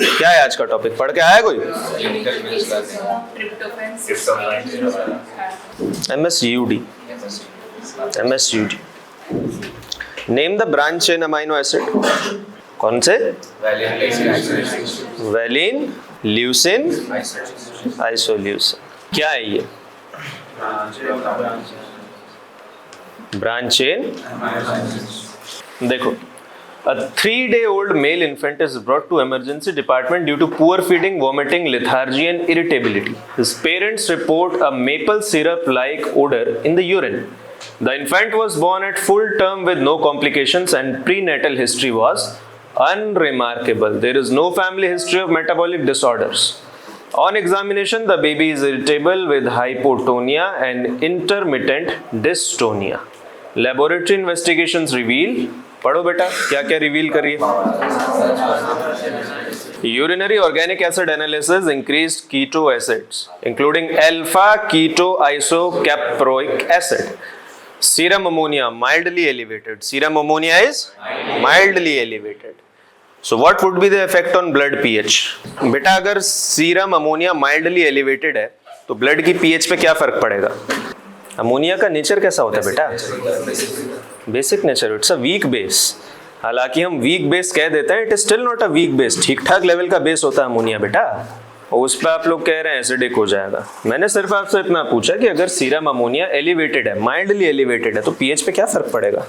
क्या है आज का टॉपिक? पढ़ के आया कोई? MSUD. Name the branch chain amino acid. कौन से? Valine, leucine, isoleucine. क्या है ये? Branch chain. देखो, a 3-day-old male infant is brought to emergency department due to poor feeding, vomiting, lethargy and irritability. His parents report a maple syrup-like odor in the urine. The infant was born at full term with no complications and prenatal history was unremarkable. There is no family history of metabolic disorders. On examination, the baby is irritable with hypotonia and intermittent dystonia. Laboratory investigations reveal, पढ़ो बेटा, क्या क्या reveal करिए. Urinary organic acid analysis increased keto acids, including alpha ketoisocaproic acid. Serum ammonia mildly elevated. Serum ammonia is mildly elevated. So what would be the effect on blood pH? बेटा अगर serum ammonia mildly elevated है तो blood की pH पे क्या फर्क पड़ेगा? Ammonia का नेचर कैसा होता है बेटा? Basic nature. It's a weak base. हालांकि हम वीक बेस कह देते हैं, it is still not a weak base. ठीक ठाक लेवल का बेस होता है अमोनिया बेटा. और उस पर आप लोग कह रहे हैं एसिडिक हो जाएगा. मैंने सिर्फ आपसे इतना पूछा कि अगर सीरम अमोनिया एलिवेटेड है, माइल्डली एलिवेटेड है, तो पीएच पे क्या फर्क पड़ेगा?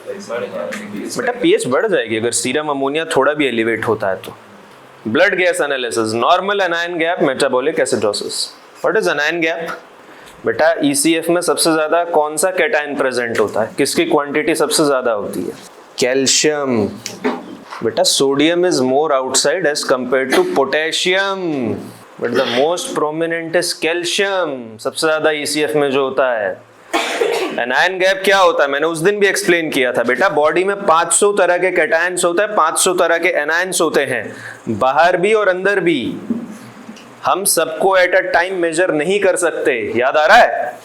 बेटा पीएच बढ़ जाएगी अगर सीरम अमोनिया थोड़ा भी एलिवेट होता है तो. Blood gas analysis, normal anion gap, metabolic acidosis. What is anion gap? बेटा ईसीएफ में सबसे ज्यादा कौन सा कैटायन प्रेजेंट होता है? किसकी क्वांटिटी सबसे ज्यादा होती है? कैल्शियम. बेटा sodium is more outside as compare to potassium, but the most prominent is calcium. सबसे ज्यादा ईसीएफ में जो होता है. एनायन गैप क्या होता है? मैंने उस दिन भी एक्सप्लेन किया था बेटा. बॉडी में 500 तरह के कैटायन्स होते हैं, 500 तरह के एनायन्स होते हैं, बाहर भी और अंदर भी. हम सबको एट अ टाइम मेजर नहीं कर सकते. याद आ रहा है?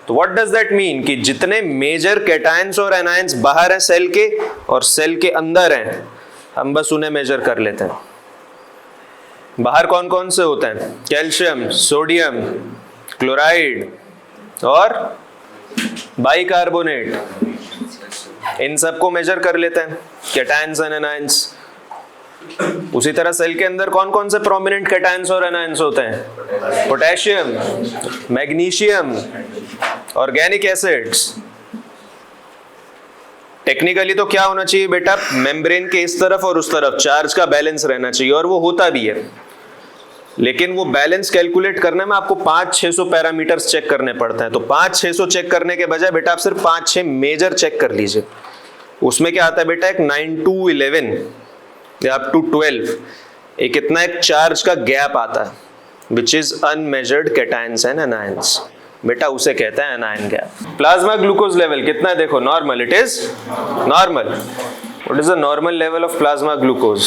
तो व्हाट डज दैट मीन कि जितने मेजर कैटायन्स और एनायन्स बाहर हैं सेल के और सेल के अंदर हैं, हम बस उन्हें मेजर कर लेते हैं. बाहर कौन कौन से होते हैं? कैल्शियम, सोडियम, क्लोराइड और बाइकार्बोनेट. इन सबको मेजर कर लेते हैं, कैटायन्स एंड एनायन्स. उसी तरह सेल के अंदर कौन कौन से प्रोमिनेंट कैटायन्स और एनायन्स होते हैं? Potassium, magnesium, organic acids. Technically तो क्या होना चाहिए बेटा? मेम्ब्रेन के इस तरफ और उस तरफ चार्ज का बैलेंस रहना चाहिए, और वो होता भी है. लेकिन वो बैलेंस कैलकुलेट करने में आपको 500-600 पैरामीटर्स चेक करने पड़ते हैं. तो 500-600 चेक करने के बजाय बेटा आप सिर्फ 5-6 मेजर चेक कर लीजिए. उसमें क्या आता है बेटा? एक 9 to 11 या अप टू 12 एक इतना एक चार्ज का गैप आता है, विच इज अनमेजर्ड कैटायन्स एंड एनायन्स. बेटा उसे कहते हैं anion gap. Plasma glucose level कितना है? देखो normal. It is normal. What is the normal level of plasma glucose?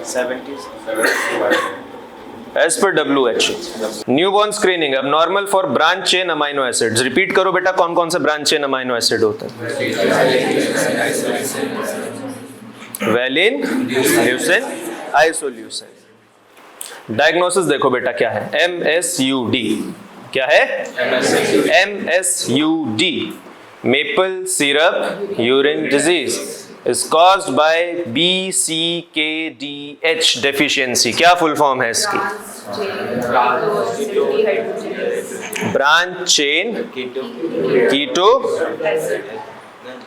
70 as per WHO. Newborn screening abnormal for branch chain amino acids. Repeat करो बेटा, कौन कौन से ब्रांच चेन अमाइनो एसिड होते हैं? Valine, leucine, isoleucine. डायग्नोसिस देखो बेटा क्या है? MSUD. क्या है? MSUD, maple syrup urine disease, is caused by BCKDH deficiency. क्या फुल फॉर्म है इसकी? Branch chain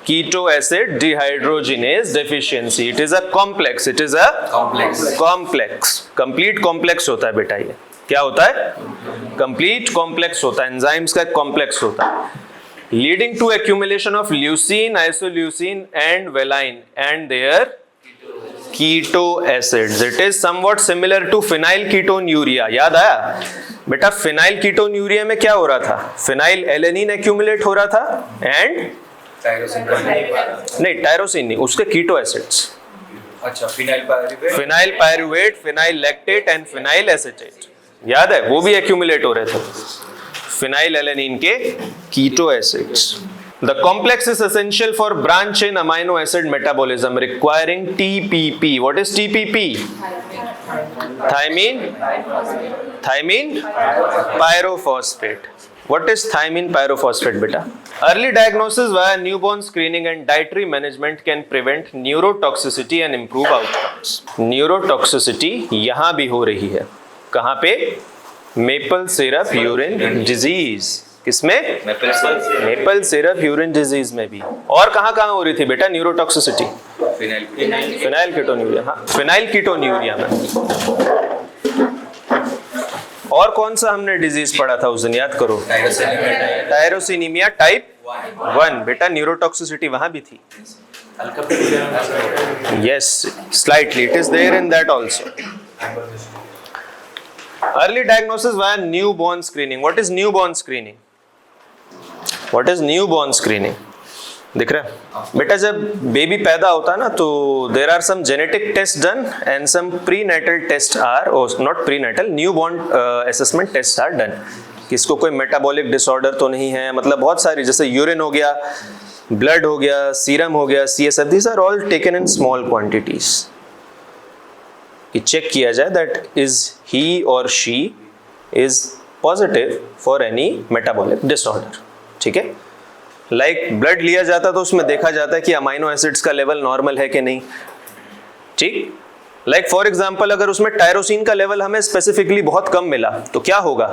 keto acid dehydrogenase deficiency. It is a complex. It is a complex. Complete complex होता है बेटा. ये क्या होता है? कंप्लीट कॉम्प्लेक्स होता है. एंजाइम्स का कॉम्प्लेक्स होता है. Leading to accumulation of leucine, isoleucine and valine and their keto acids. It is somewhat similar to phenylketonuria. याद आया बेटा? phenyl ketonuria में क्या हो रहा था? phenyl alanine accumulate हो रहा था and नहीं, टायरोसिन नहीं, उसके कीटो एसिड्स. अच्छा, phenyl pyruvate, phenyl lactate and phenyl acetate. याद है? वो भी एक्यूमुलेट हो रहे थे. फिनाइल एलेनिन के कीटो acids. The complex is essential for branch chain amino acid metabolism requiring TPP. What is TPP? Thymine pyrophosphate. What is thymine pyrophosphate, beta? Early diagnosis via newborn screening and dietary management can prevent neurotoxicity and improve outcomes. Neurotoxicity यहाँ भी हो रही है. कहाँ पे? Maple syrup urine disease. किसमें? Maple syrup urine disease में भी. और कहाँ हो रही थी बेटा न्यूरोटॉक्सिसिटी? Phenyl ketonuria. हाँ, फिनाइल कीटोन्यूरिया में. और कौन सा हमने डिजीज पढ़ा था उस दिन, याद करो? Tyrosinemia type 1. बेटा न्यूरोटॉक्सिसिटी वहां भी थी. Yes, slightly it is there in that also. Early diagnosis via newborn screening. What is newborn screening? What is newborn screening? दिख रहा है बेटा? जब बेबी पैदा होता है ना तो there are some genetic test done and some prenatal test are, not prenatal, newborn assessment test are done. किसको कोई मेटाबॉलिक डिसऑर्डर तो नहीं है, मतलब बहुत सारी, जैसे यूरिन हो गया, ब्लड हो गया, सीरम हो गया, CSF, these are all taken in small quantities, कि चेक किया जाए दैट इज ही और she is positive for any metabolic disorder. ठीक है, लाइक ब्लड लिया जाता तो उसमें देखा जाता है कि अमाइनो एसिड्स का लेवल नॉर्मल है कि नहीं. ठीक, लाइक फॉर एग्जांपल अगर उसमें टायरोसिन का लेवल हमें स्पेसिफिकली बहुत कम मिला तो क्या होगा?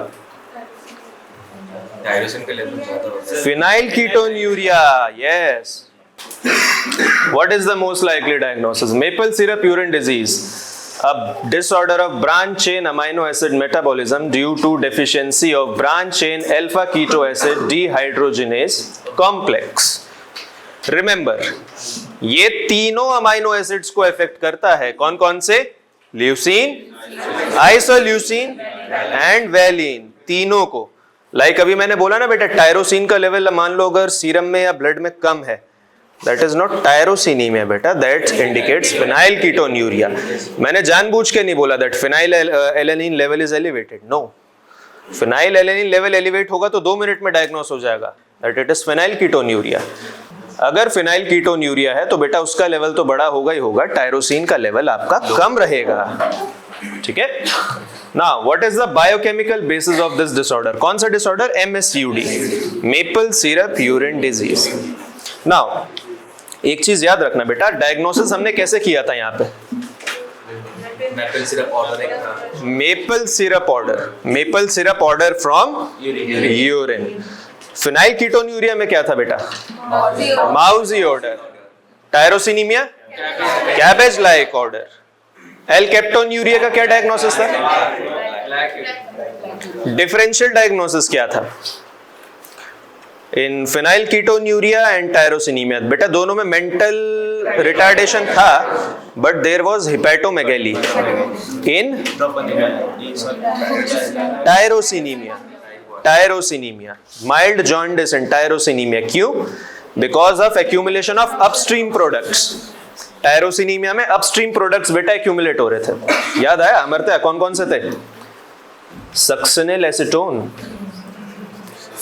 टायरोसिन का लेवल ज्यादा होता है. Phenyl ketonuria. Yes. What is the most likely diagnosis? Maple syrup urine disease, a disorder of branch chain amino acid metabolism due to deficiency of branch chain alpha keto acid dehydrogenase complex. Remember, ये तीनों amino acids को effect करता है. कौन कौन से? Leucine, isoleucine and valine, तीनों को. लाइक अभी मैंने बोला ना बेटा, टायरोसिन का लेवल मान लो अगर सीरम में या ब्लड में कम है, that is not tyrosinemia बेटा, that indicates phenyl ketonuria. मैंने जानबूझ के नहीं बोला that phenyl alanine level is elevated. No, phenyl alanine level elevate होगा तो 2 मिनट में डायग्नोस हो जाएगा that it is phenyl ketonuria. अगर phenyl ketonuria है तो बेटा उसका लेवल तो बड़ा होगा ही होगा, टायरोसिन का लेवल आपका कम रहेगा. ठीक है. Now, what is the biochemical basis of this disorder? कौन सा disorder? MSUD, maple syrup urine disease. Now, एक चीज याद रखना बेटा, डायग्नोसिस हमने कैसे किया था यहाँ पे? मेपल सिरप ऑर्डर एक था. Maple syrup odour from urine. Phenylketonuria में क्या था बेटा? Mousy odour. Tyrosinemia cabbage like odour. Alkaptonuria का क्या डायग्नोसिस था? डिफरेंशियल डायग्नोसिस क्या था? In phenylketonuria and tyrosinemia बेटा दोनों में मेंटल रिटार्डेशन था, but there was hepatomegaly in tyrosinemia. Mild jaundice in tyrosinemia. क्यों? Because of accumulation of upstream products. Tyrosinemia में अपस्ट्रीम प्रोडक्ट्स बेटा एक्यूमुलेट हो रहे थे. याद आया? अमरत्या कौन कौन से थे? Succinyl acetone,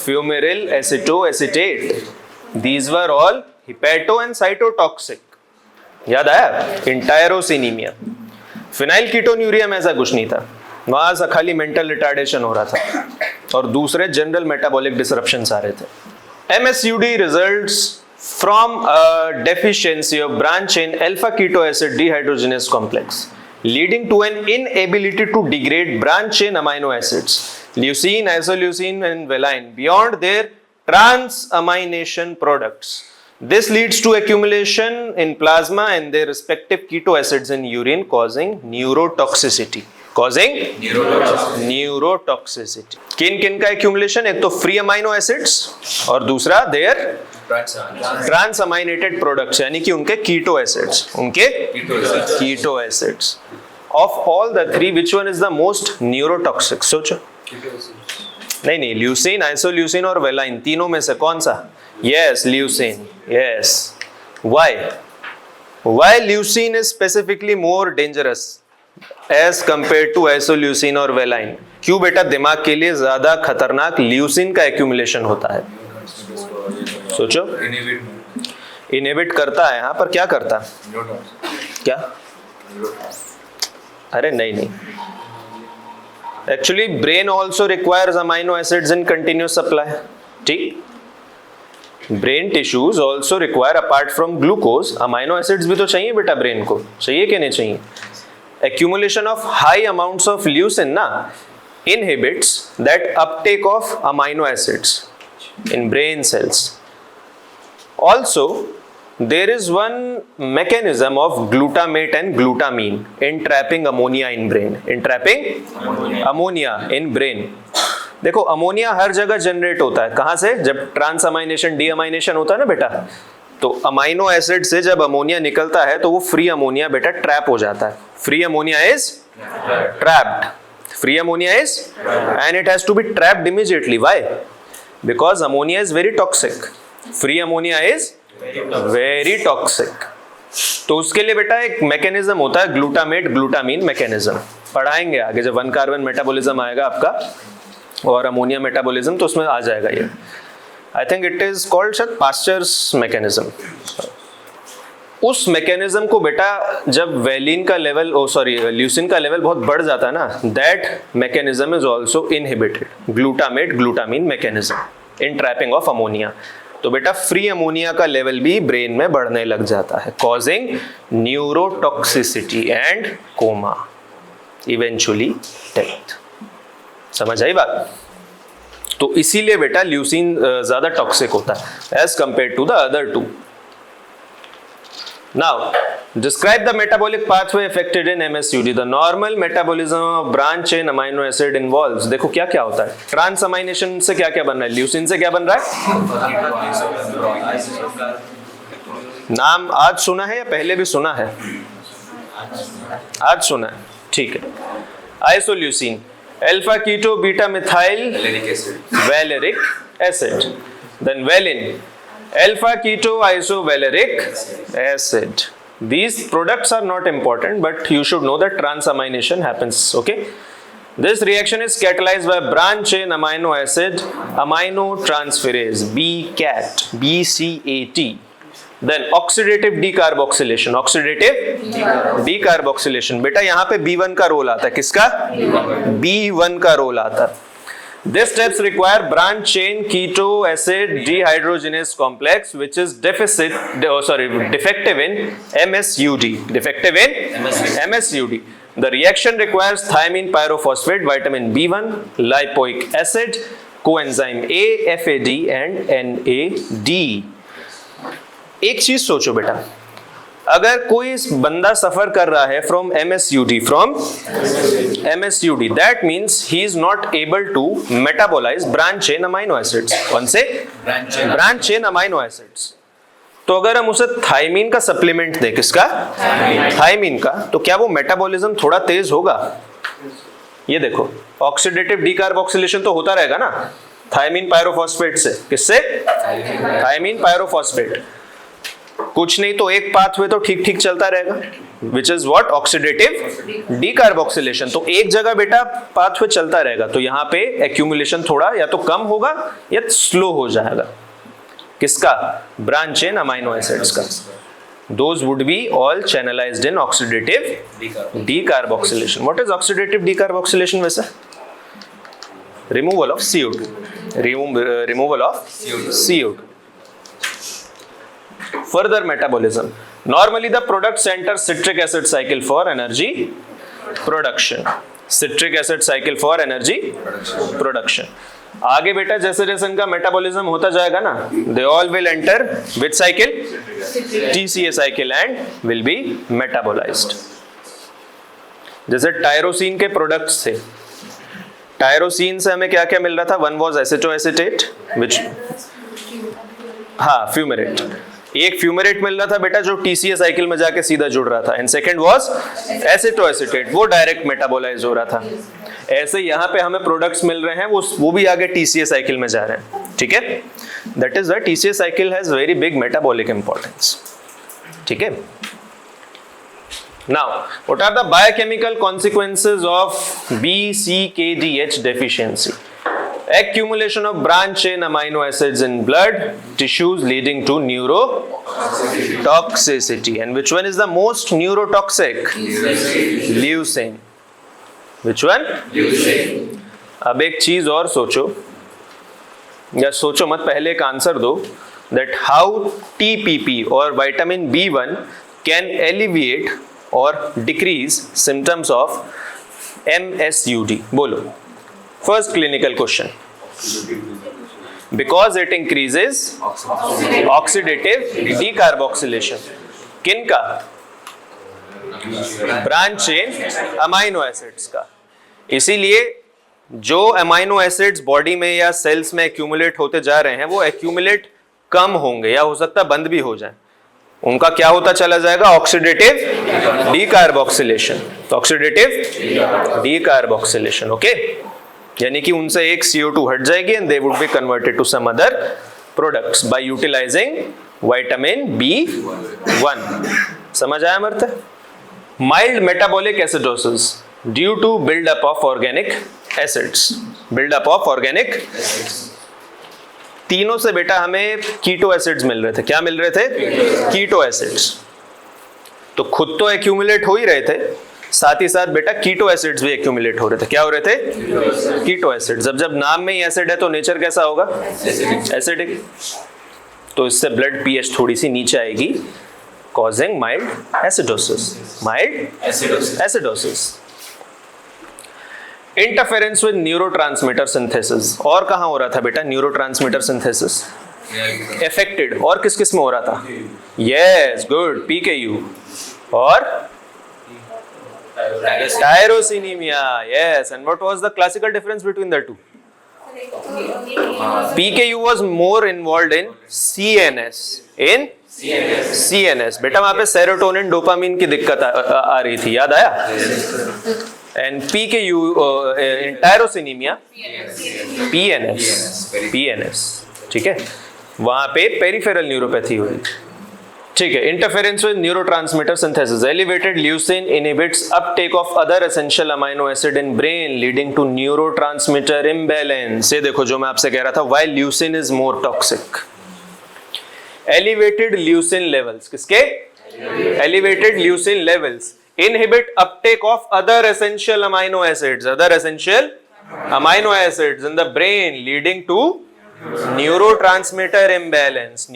fumarate acetoacetate, these were all hepato and cytotoxic. याद आया? in tyrosinemia. फिनाइल कीटोन्यूरिया में ऐसा कुछ नहीं था, वहां से खाली मेंटल रिटार्डेशन हो रहा था और दूसरे जनरल मेटाबॉलिक डिसरप्शंस आ रहे थे. MSUD results from a deficiency of branch chain alpha keto acid dehydrogenase complex leading to an inability to degrade branch chain amino acids leucine, isoleucine and valine beyond their transamination products. This leads to accumulation in plasma and their respective keto acids in urine causing neurotoxicity. किन किन का accumulation? एक तो free amino acids और दूसरा their transaminated products यानी कि उनके keto acids. Of all the three, which one is the most neurotoxic? सोचो. नहीं, ल्यूसीन, आइसोल्यूसीन और वेलाइन, तीनों में से कौन सा? Yes, leucine. Yes. Why leucine is specifically more dangerous as compare to isoleucine और वेलाइन? क्यों बेटा? दिमाग के लिए ज्यादा खतरनाक ल्यूसीन का एक्यूमुलेशन होता है. सोचो, इनहिबिट करता है यहाँ पर, क्या करता, क्या, अरे नहीं नहीं, actually brain also requires amino acids in continuous supply, ठीक। Brain tissues also require apart from glucose amino acids भी तो चाहिए बेटा, ब्रेन को चाहिए कि नहीं चाहिए। accumulation of high amounts of leucine na inhibits that uptake of amino acids in brain cells. Also, there is one mechanism of glutamate and glutamine in trapping ammonia in brain. In trapping ammonia in brain. देखो ammonia हर जगह generate होता है, कहाँ से, जब trans amination डीअमाइनेशन होता है ना बेटा, तो अमाइनो एसिड से जब अमोनिया निकलता है तो वो फ्री अमोनिया बेटा ट्रैप हो जाता है। Free ammonia is trapped, free ammonia is, and it has to be trapped immediately. Why? Because ammonia is very toxic, free ammonia is very toxic. तो उसके लिए बेटा एक मैकेनिज्म होता है ग्लूटामेट ग्लूटामीन मैकेनिज्म, पढ़ाएंगे आगे जब 1 कार्बन मेटाबॉलिज्म आएगा आपका और अमोनिया मेटाबॉलिज्म, तो उसमें आ जाएगा ये। I think it is called शायद पास्चर्स मैकेनिज्म। उस मैकेनिज्म को बेटा जब वेलिन का लेवल, ल्यूसिन का लेवल बहुत बढ़ जाता है ना, that mechanism is also inhibited, glutamate glutamine mechanism in trapping of ammonia. तो बेटा फ्री अमोनिया का लेवल भी ब्रेन में बढ़ने लग जाता है, causing neurotoxicity and coma, eventually death. समझ आई बात? तो इसीलिए बेटा ल्यूसिन ज्यादा टॉक्सिक होता है as compare to the other two. Now describe the metabolic pathway affected in MSUD। The normal metabolism of branch chain amino acid involves, देखो क्या क्या होता है, ट्रांस अमाइनेशन से क्या क्या बन रहा है, ल्यूसिन से क्या बन रहा है, नाम आज सुना है या पहले भी सुना है, आज सुना है, ठीक है। Isoleucine, alpha keto beta methyl valeric acid, then valine, alpha keto isovaleric acid. These products are not important, but you should know that transamination happens. Okay, this reaction is catalyzed by branch chain amino acid aminotransferase BCAT, BCAT. Then oxidative decarboxylation, oxidative decarboxylation। बेटा यहाँ पे B1 का role आता है, किसका, B1 का role आता है। These steps require branch chain keto acid dehydrogenase complex, which is defective in MSUD. Defective in MSUD. The reaction requires thiamine pyrophosphate, vitamin B1, lipoic acid, coenzyme A, FAD and NAD। एक चीज सोचो बेटा, अगर कोई बंदा सफर कर रहा है from MSUD, that means he is not able to metabolize branch chain amino acids. कौन से? Branch chain amino acids. तो अगर हम उसे थायमीन का सप्लीमेंट दें, किसका, थायमीन का, तो क्या वो मेटाबॉलिज्म थोड़ा तेज होगा? ये देखो ऑक्सीडेटिव डीकार्बोक्सिलेशन तो होता रहेगा ना थायमीन पायरोफॉस्फेट से, किससे, थायमीन पायरोफॉस्फेट। कुछ नहीं तो एक पाथवे तो ठीक ठीक चलता रहेगा, which is what, oxidative decarboxylation. तो एक जगह बेटा पाथवे चलता रहेगा, तो यहाँ पे एक्यूमुलेशन थोड़ा या तो कम होगा या स्लो हो जाएगा, किसका, ब्रांच चेन अमाइनो एसिड्स का। Those would be all channelized in oxidative decarboxylation. What is oxidative decarboxylation वैसे? Removal of CO2. Removal of CO2. Further metabolism. Normally the products enter citric acid cycle for energy production. Citric acid cycle for energy production. आगे बेटा जैसे जैसे इनका metabolism होता जाएगा ना, they all will enter which cycle? TCA cycle and will be metabolized. जैसे tyrosine के प्रोडक्ट्स थे, टायरोसिन से हमें क्या क्या मिल रहा था? वन वॉज एसिटोएसिटेट, विच, हाँ फ्यूमेरेट, एक फ्यूमेरेट मिल रहा था बेटा जो टीसीए साइकिल में जाके सीधा जुड़ रहा था, एंड सेकंड वाज एसिटोएसिटेट, वो डायरेक्ट मेटाबोलाइज हो रहा था। ऐसे यहाँ पे हमें प्रोडक्ट्स मिल रहे हैं, वो भी आगे टीसीए साइकिल में जा रहे हैं, ठीक है। That is why TCA cycle has very big metabolic importance, ठीक है। Now what are the biochemical consequences of BCKDH deficiency? accumulation of branch chain amino acids in blood tissues leading to neurotoxicity. And which one is the most neurotoxic? Leucine. Which one? Leucine. अब एक चीज और सोचो, या सोचो मत, पहले एक आंसर दो, that how TPP or vitamin B1 can alleviate or decrease symptoms of MSUD. बोलो. First clinical question. Because it increases oxidative decarboxylation. किनका? ब्रांच चेन अमाइनो एसिड्स का. इसीलिए जो अमाइनो एसिड्स बॉडी में या सेल्स में एक्यूमुलेट होते जा रहे हैं वो एक्यूमुलेट कम होंगे या हो सकता है बंद भी हो जाए. उनका क्या होता चला जाएगा? Oxidative decarboxylation. तो ऑक्सीडेटिव डीकार्बोक्सिलेशन. ओके, यानी कि उनसे एक CO2 हट जाएगी and they would be converted to some other products by utilizing vitamin B1. समझ आया मर्द? Mild metabolic acidosis due to buildup of organic acids. Buildup of organic, तीनों से बेटा हमें कीटो एसिड्स मिल रहे थे. क्या मिल रहे थे? कीटो एसिड्स. तो खुद तो एक्यूमुलेट हो ही रहे थे, साथ ही साथ बेटा कीटो एसिड्स भी एक्यूमुलेट हो रहे थे. क्या हो रहे थे? कीटो एसिड्स. जब नाम में ही एसिड है तो नेचर कैसा होगा? एसिडिक. तो इससे ब्लड पीएच थोड़ी सी नीचे आएगी, causing mild acidosis. Mild acidosis. Interference with neurotransmitter synthesis. और कहां हो रहा था बेटा न्यूरोट्रांसमीटर सिंथेसिस? अफेक्टेड. और किस किस में हो रहा था? यस, गुड, PKU और tyrosinemia. Yes. And what was the classical difference between the two? PKU was more involved in CNS. in CNS. बेटा वहां पे सेरोटोनिन डोपामिन की दिक्कत आ रही थी, याद आया? And PKU in टायरोसिनीमिया PNS. ठीक है, वहां पे पेरिफेरल न्यूरोपैथी हुई. ठीक है. Interference with neurotransmitter synthesis. Elevated leucine inhibits uptake of other essential amino acid in brain leading to neurotransmitter imbalance. ये देखो जो मैं आपसे कह रहा था, why leucine is more toxic. Elevated leucine levels. किसके? Elevated leucine levels inhibit uptake of other essential amino acids in the brain leading to neurotransmitter imbalance.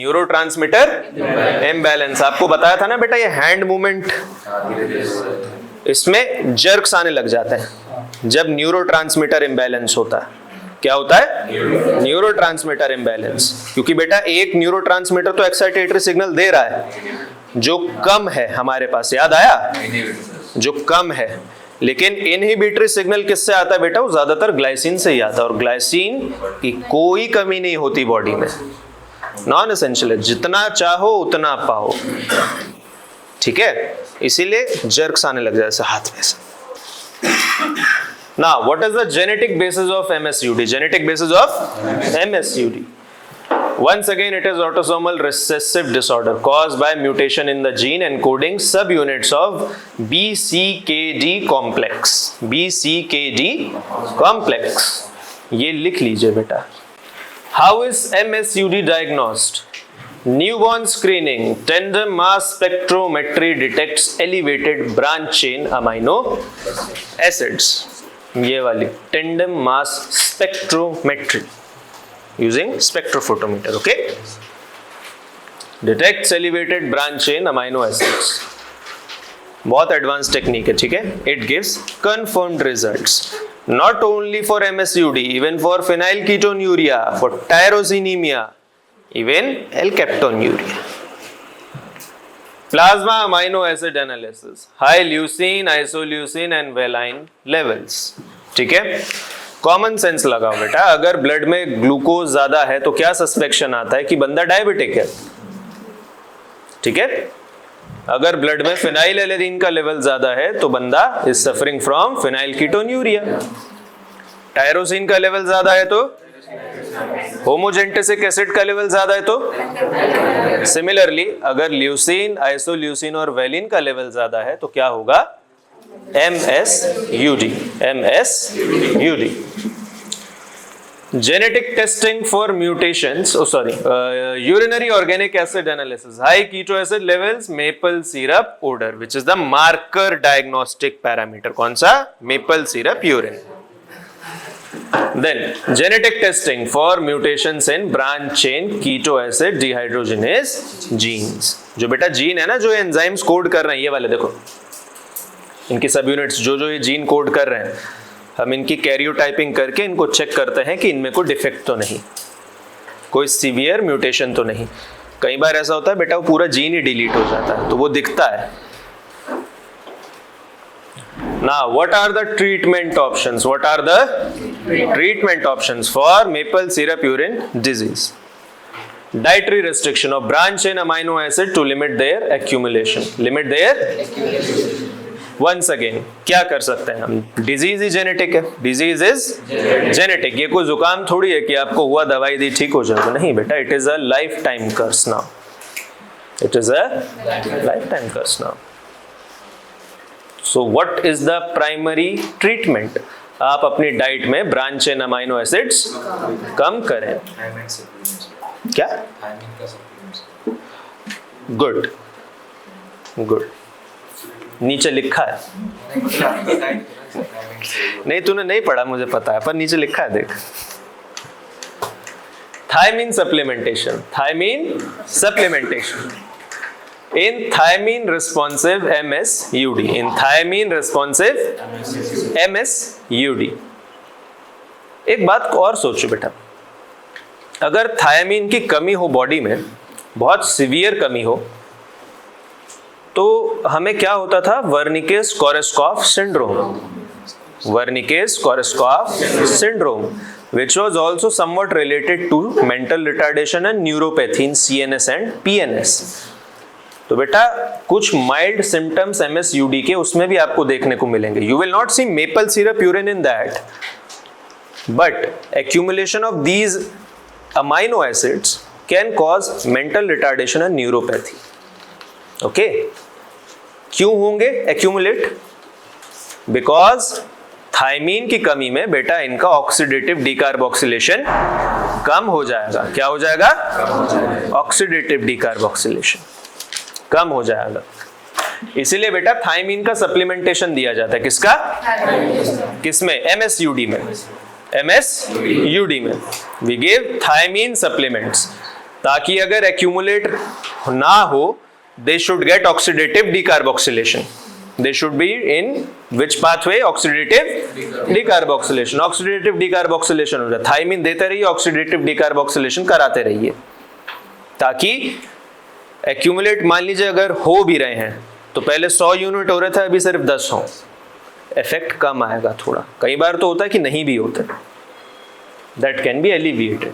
आपको बताया था ना बेटा, ये हैंड मूवमेंट, इसमें जर्क्स आने लग जाते हैं जब न्यूरोट्रांसमीटर इम्बैलेंस होता है. क्या होता है? Neurotransmitter imbalance. क्योंकि बेटा एक न्यूरोट्रांसमीटर तो एक्साइटेटरी सिग्नल दे रहा है जो कम है हमारे पास, याद आया? जो कम है. लेकिन इनहिबिटरी सिग्नल किससे आता है बेटा? वो ज्यादातर ग्लाइसिन से ही आता है, और ग्लाइसिन की कोई कमी नहीं होती बॉडी में, नॉन एसेंशियल है, जितना चाहो उतना पाओ. ठीक है, इसीलिए जर्क्स आने लग जाए हाथ में से. Now, what is the genetic basis of MSUD? Genetic basis of MSUD. Once again, it is autosomal recessive disorder caused by mutation in the gene encoding subunits of BCKD complex. BCKD complex. ये लिख लीजिए बेटा. How is MSUD diagnosed? Newborn screening, tandem mass spectrometry detects elevated branch chain amino acids. ये वाली tandem mass spectrometry using spectrophotometer. Okay, detects elevated branch chain amino acids. बहुत advance technique है. ठीक है, it gives confirmed results not only for MSUD, even for phenylketonuria, for tyrosinemia, even alkaptonuria. Plasma amino acid analysis, high leucine, isoleucine and valine levels. ठीक है, common sense लगाओ बेटा. अगर blood में ग्लूकोज ज्यादा है तो क्या सस्पेक्शन आता है? कि बंदा डायबिटिक है. ठीक है, अगर ब्लड में फिनाइलएलेनिन का लेवल ज्यादा है तो बंदा इज सफरिंग फ्रॉम फिनाइलकीटोन्यूरिया. टायरोसिन का लेवल ज्यादा है तो होमोजेंटेसिक एसिड का लेवल ज्यादा है तो. सिमिलरली अगर ल्यूसिन, आइसोल्यूसिन और वेलिन का लेवल ज्यादा है तो क्या होगा? MSUD. genetic testing for mutations, urinary organic acid analysis, high keto acid levels, maple syrup odor, which is the marker diagnostic parameter. कौन सा? maple syrup urine. Then genetic testing for mutations in branch chain keto acid dehydrogenase genes. जो बेटा gene है ना, जो enzymes code कर रहे हैं, ये वाले देखो, इनकी सब यूनिट्स जो ये जीन कोड कर रहे हैं, हम इनकी कैरियोटाइपिंग करके इनको चेक करते हैं कि इनमें कोई डिफेक्ट तो नहीं, कोई सीवियर म्यूटेशन तो नहीं. कई बार ऐसा होता है बेटा, वो पूरा जीन ही डिलीट हो जाता है, तो वो दिखता है. Now, what are the treatment options? What are the treatment options for maple syrup urine disease? Dietary restriction of branch chain amino acid to limit their accumulation. Limit their once again, क्या कर सकते हैं हम? Disease ही genetic है, disease is genetic. ये कोई जुकाम थोड़ी है कि आपको हुआ दवाई दी ठीक हो जाएगा, नहीं बेटा. It is a life time curse now. It is a life time curse now. So what is the primary treatment? आप अपनी डाइट में ब्रांच चेन अमाइनो एसिड्स कम करें. क्या? Good good. नीचे लिखा है, नहीं तूने नहीं पढ़ा मुझे पता है, पर नीचे लिखा है देख. Thiamine supplementation. Thiamine supplementation in thiamine responsive MSUD. In thiamine responsive MSUD. एक बात और सोचो बेटा, अगर थायमीन की कमी हो बॉडी में, बहुत सीवियर कमी हो, तो हमें क्या होता था? Wernicke's Korsakoff syndrome. Wernicke's Korsakoff syndrome, which was also somewhat related to mental retardation and neuropathy in CNS and PNS. तो बेटा कुछ माइल्ड सिम्टम्स MSUD के उसमें भी आपको देखने को मिलेंगे. You will not see maple syrup urine in that, but accumulation of these amino acids can cause mental retardation and neuropathy. Okay, क्यों होंगे एक्यूमुलेट? बिकॉज थायमीन की कमी में बेटा इनका ऑक्सीडेटिव डीकार्बोक्सिलेशन कम हो जाएगा. क्या हो जाएगा? ऑक्सीडेटिव डीकार्बोक्सिलेशन कम हो जाएगा. इसीलिए बेटा थायमीन का सप्लीमेंटेशन दिया जाता है. किसका? किसमें? MSUD में. MSUD में वी गिव थायमीन सप्लीमेंट्स, ताकि अगर एक्यूमुलेट ना हो, they should get oxidative decarboxylation. They should be in which pathway? Oxidative decarboxylation. Oxidative decarboxylation हो जाए. थायमीन देते रहिए, ऑक्सीडेटिव डिकार्बोक्सिलेशन कराते रहिए, ताकि एक्यूमुलेट मान लीजिए अगर हो भी रहे हैं तो पहले 100 यूनिट हो रहे थे, अभी सिर्फ 10 हो, इफेक्ट कम आएगा थोड़ा. कई बार तो होता है कि नहीं भी होते. That can be alleviated.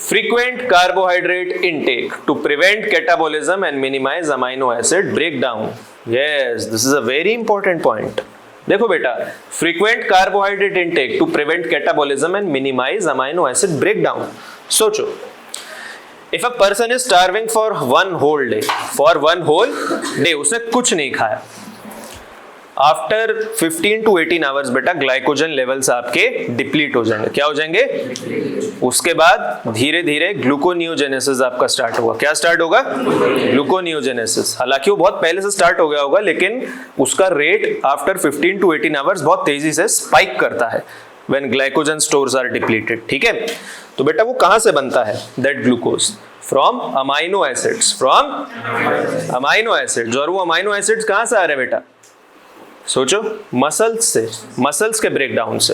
Frequent carbohydrate intake to prevent catabolism and minimize amino acid breakdown. Yes, this is a very important point. देखो बेटा, frequent carbohydrate intake to prevent catabolism and minimize amino acid breakdown. सोचो, if a person is starving for one whole day, उसने कुछ नहीं खाया, after 15 to 18 hours बेटा glycogen levels आपके deplete हो जाएंगे. क्या हो जाएंगे? उसके बाद धीरे धीरे ग्लूकोनियोजेनेसिस आपका स्टार्ट होगा. क्या स्टार्ट होगा? ग्लूकोनियोजेनेसिस. हालांकि वो बहुत पहले से स्टार्ट हो गया होगा, लेकिन उसका रेट आफ्टर 15 to 18 आवर्स बहुत तेजी से स्पाइक करता है when glycogen stores are depleted. ठीक है, तो बेटा वो कहां से बनता है? That glucose from amino acids. From amino acids. और वो अमाइनो एसिड्स कहां से आ रहे हैं बेटा? सोचो, मसल्स से, मसल्स के ब्रेकडाउन से.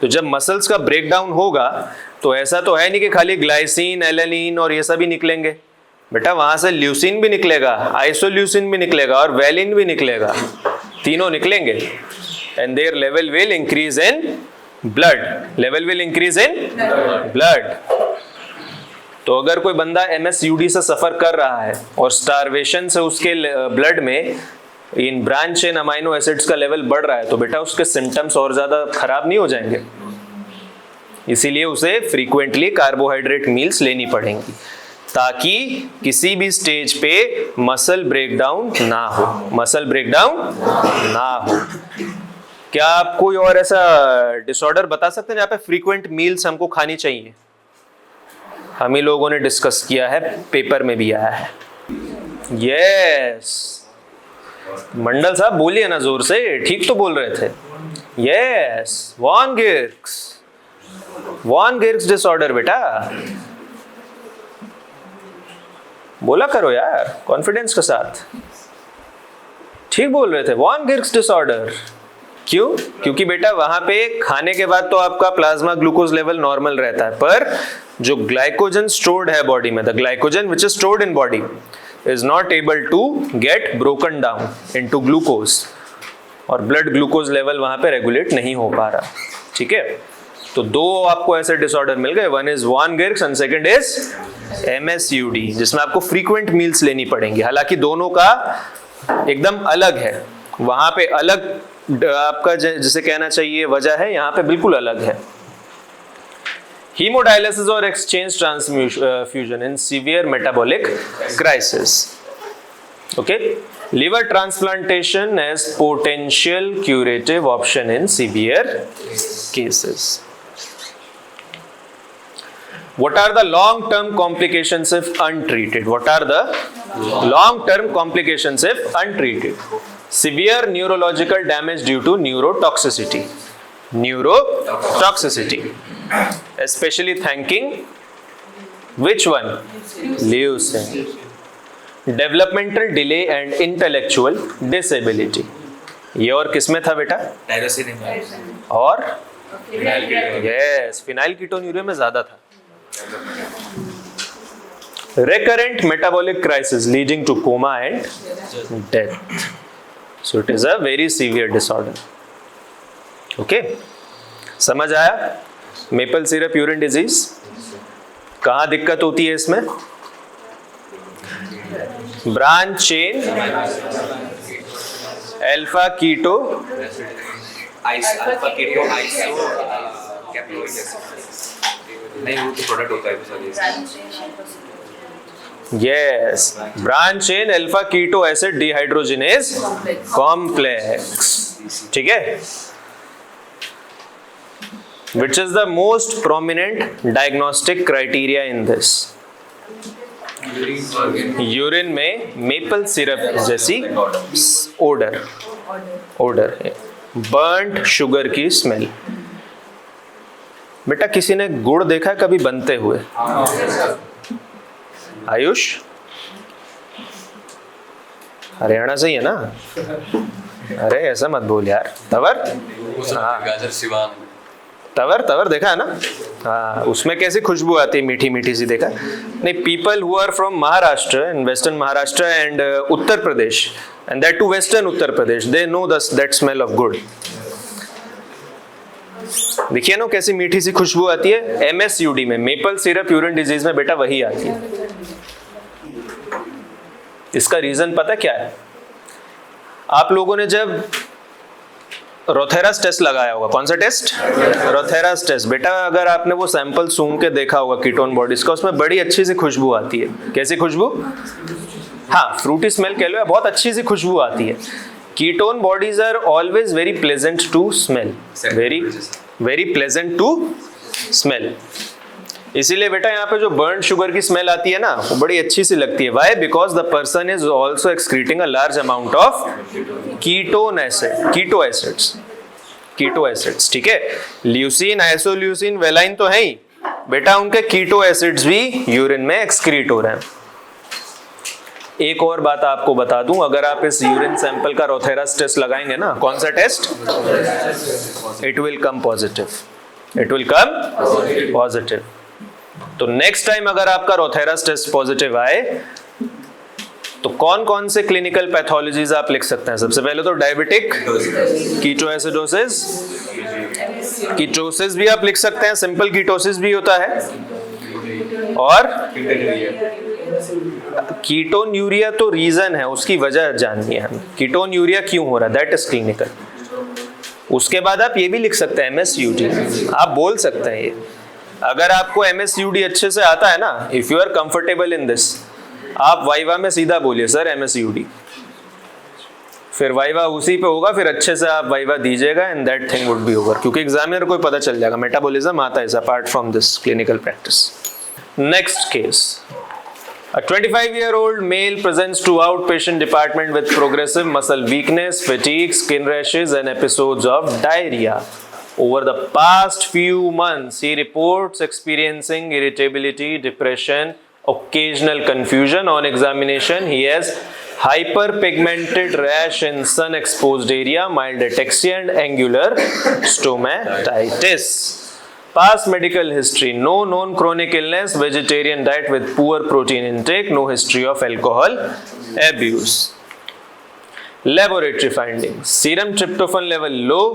तो जब मसल्स का ब्रेकडाउन होगा तो ऐसा तो है नहीं कि खाली ग्लाइसिन, एलेनिन और ये सब ही निकलेंगे बेटा. वहां से ल्यूसिन भी निकलेगा, आइसोल्यूसिन भी निकलेगा और वैलिन भी निकलेगा. तीनों निकलेंगे. And their level will increase in blood. Level will increase in blood. तो अगर कोई बंदा MSUD से सफर कर रहा है और स्टारवेशन से उसके ब्लड में इन ब्रांच चेन अमाइनो एसिड्स का लेवल बढ़ रहा है, तो बेटा उसके सिम्टम्स और ज्यादा खराब नहीं हो जाएंगे? इसीलिए उसे फ्रीक्वेंटली कार्बोहाइड्रेट मील्स लेनी पड़ेंगी, ताकि किसी भी स्टेज पे मसल ब्रेकडाउन ना हो. मसल ब्रेकडाउन ना हो. क्या आप कोई और ऐसा डिसऑर्डर बता सकते हैं जहाँ पे फ्रीक्वेंट मील्स हमको खानी चाहिए? हम ही लोगों ने डिस्कस किया है, पेपर में भी आया है। यस, मंडल साहब बोलिए ना जोर से, ठीक तो बोल रहे थे। यस, वॉन गिर्क्स डिसऑर्डर बेटा, बोला करो यार कॉन्फिडेंस के साथ। ठीक बोल रहे थे, वॉन गिर्क्स डिसऑर्डर। क्यों? क्योंकि बेटा वहां पे खाने के बाद तो आपका प्लाज्मा ग्लूकोज लेवल नॉर्मल रहता है, पर जो ग्लाइकोजन स्टोर्ड है बॉडी में, the glycogen which is stored in body is not able to get broken down into glucose, और ब्लड ग्लूकोज लेवल वहां पे रेगुलेट नहीं हो पा रहा। ठीक है, तो दो आपको ऐसे डिसऑर्डर मिल गए, one is von Gierke's and second is MSUD, जिसमें आपको फ्रीक्वेंट मील्स लेनी पड़ेंगी। हालांकि दोनों का एकदम अलग है, वहां पे अलग आपका जिसे कहना चाहिए वजह है, यहाँ पे बिल्कुल अलग है। Hemodialysis or exchange transfusion in severe metabolic crisis. Okay, liver transplantation as potential curative option in severe cases. What are the long-term complications if untreated? What are the long-term complications if untreated? Severe neurological damage due to neurotoxicity. Especially thanking which one? Leucine. Developmental delay and intellectual disability. ये और किसमें था बेटा? और yes, फिनाइलकीटोन्यूरिया में ज्यादा था। Recurrent metabolic crisis leading to coma and death. So it is a very severe disorder. Okay, समझ आया? मेपल सिरप यूरिन डिजीज कहाँ दिक्कत होती है इसमें? Branch chain alpha keto alpha keto isocaproic acid नहीं, वो तो प्रोडक्ट होता है। Yes, branch chain alpha keto acid dehydrogenase complex. ठीक है, which is the most prominent diagnostic criteria in this? Urine में मेपल सिरप जैसी ओडर बर्न्ड शुगर की स्मेल। बेटा किसी ने गुड़ देखा है कभी बनते हुए? आयुष हरियाणा से ही है ना? अरे ऐसा मत बोल यार। तवर, हाँ गाजर सिवान, तवर देखा है ना? हाँ, उसमें कैसी खुशबू आती है, मीठी मीठी सी, देखा नहीं? People who are from Maharashtra and western Maharashtra and Uttar Pradesh and that too western Uttar Pradesh, they know that smell of gur. देखिए ना कैसी मीठी सी खुशबू आती है। MSUD में, मेपल सिरप यूरिन डिजीज में बेटा वही आती है। इसका रीजन पता क्या है? आप लोगों ने जब रोथेरास टेस्ट लगाया होगा, कौन सा टेस्ट? रोथेरास टेस्ट। बेटा अगर आपने वो सैंपल सूंघ के देखा होगा कीटोन बॉडीज का, उसमें बड़ी अच्छी सी खुशबू आती है। कैसी खुशबू? हाँ, फ्रूटी स्मेल कह लो, या बहुत अच्छी सी खुशबू आती है। Ketone bodies are always very pleasant to smell, very pleasant to smell. इसीलिए बेटा यहाँ पे जो बर्न शुगर की स्मेल आती है ना, वो बड़ी अच्छी सी लगती है। Why? Because the person is also excreting a large amount of ketone acid, keto acids. ठीक है, ल्यूसीन, आइसोल्यूसीन, वेलाइन तो है ही बेटा, उनके कीटो एसिड्स भी यूरिन में एक्सक्रीट हो रहे हैं। एक और बात आपको बता दूं, अगर आप इस यूरिन सैंपल का रोथेरास टेस्ट लगाएंगे ना, कौन सा test? It will come positive, it will come positive. तो नेक्स्ट टाइम अगर आपका रोथेरास टेस्ट पॉजिटिव आए तो कौन कौन से क्लिनिकल पैथोलॉजीज आप लिख सकते हैं? सबसे पहले तो डायबिटिक कीटोएसिडोसिस, कीटोसिस भी आप लिख सकते हैं, सिंपल कीटोसिस भी होता है, और कीटोन्यूरिया तो रीजन है, उसकी वजह जाननी है हमें, कीटोन्यूरिया क्यों हो रहा है, दैट इज क्लिनिकल। उसके बाद आप ये भी लिख सकते हैं MSUD, आप बोल सकते हैं ये। अगर आपको MSUD अच्छे से आता है ना, if you are comfortable in this, आप वाइवा में सीधा बोलिए सर MSUD। फिर वाइवा उसी पे होगा, फिर अच्छे से आप वाइवा दीजिएगा and that thing would be over, क्योंकि एग्जामिनर को पता चल जाएगा मेटाबॉलिज्म आता है apart from this clinical practice. Next case. A 25-year-old male presents to outpatient department with progressive muscle weakness, fatigue, skin rashes and episodes of diarrhea. Over the past few months, he reports experiencing irritability, depression, occasional confusion. On examination, he has hyperpigmented rash in sun-exposed area, mild ataxia and angular stomatitis. Past medical history: no known chronic illness, vegetarian diet with poor protein intake, no history of alcohol abuse. Laboratory findings: serum tryptophan level low,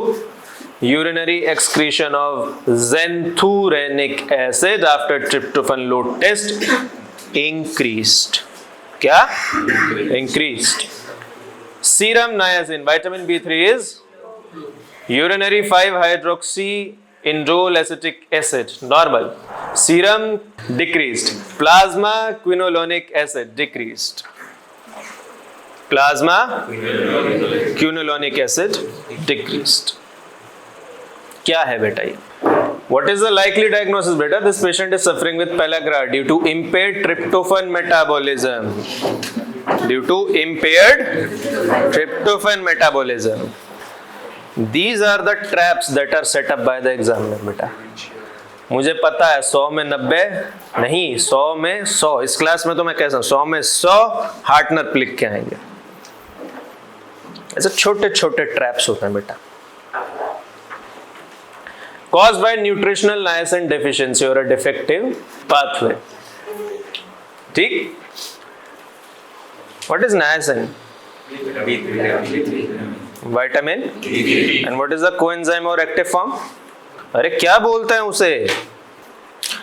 urinary excretion of xanthurenic acid after tryptophan load test increased. क्या? Increased. Serum niacin, vitamin B3 is urinary 5-hydroxy indole acetic acid normal. Serum decreased. Plasma quinolonic acid decreased. Plasma quinolonic acid decreased. क्या है बेटा ये? What is the likely diagnosis बेटा? This patient is suffering with pellagra due to impaired tryptophan metabolism. Due to impaired tryptophan metabolism. These are the traps that are set up by the examiner बेटा. मुझे पता है 100 में 90 नहीं, 100 में 100. इस class में तो मैं कैसा 100 में 100 हार्टनर लिख के आएंगे. ऐसे छोटे छोटे ट्रैप्स होते हैं बेटा. Caused by nutritional niacin deficiency or a defective pathway. ठीक? What is niacin? Vitamin. And what is the coenzyme or active form? अरे क्या बोलते हैं उसे?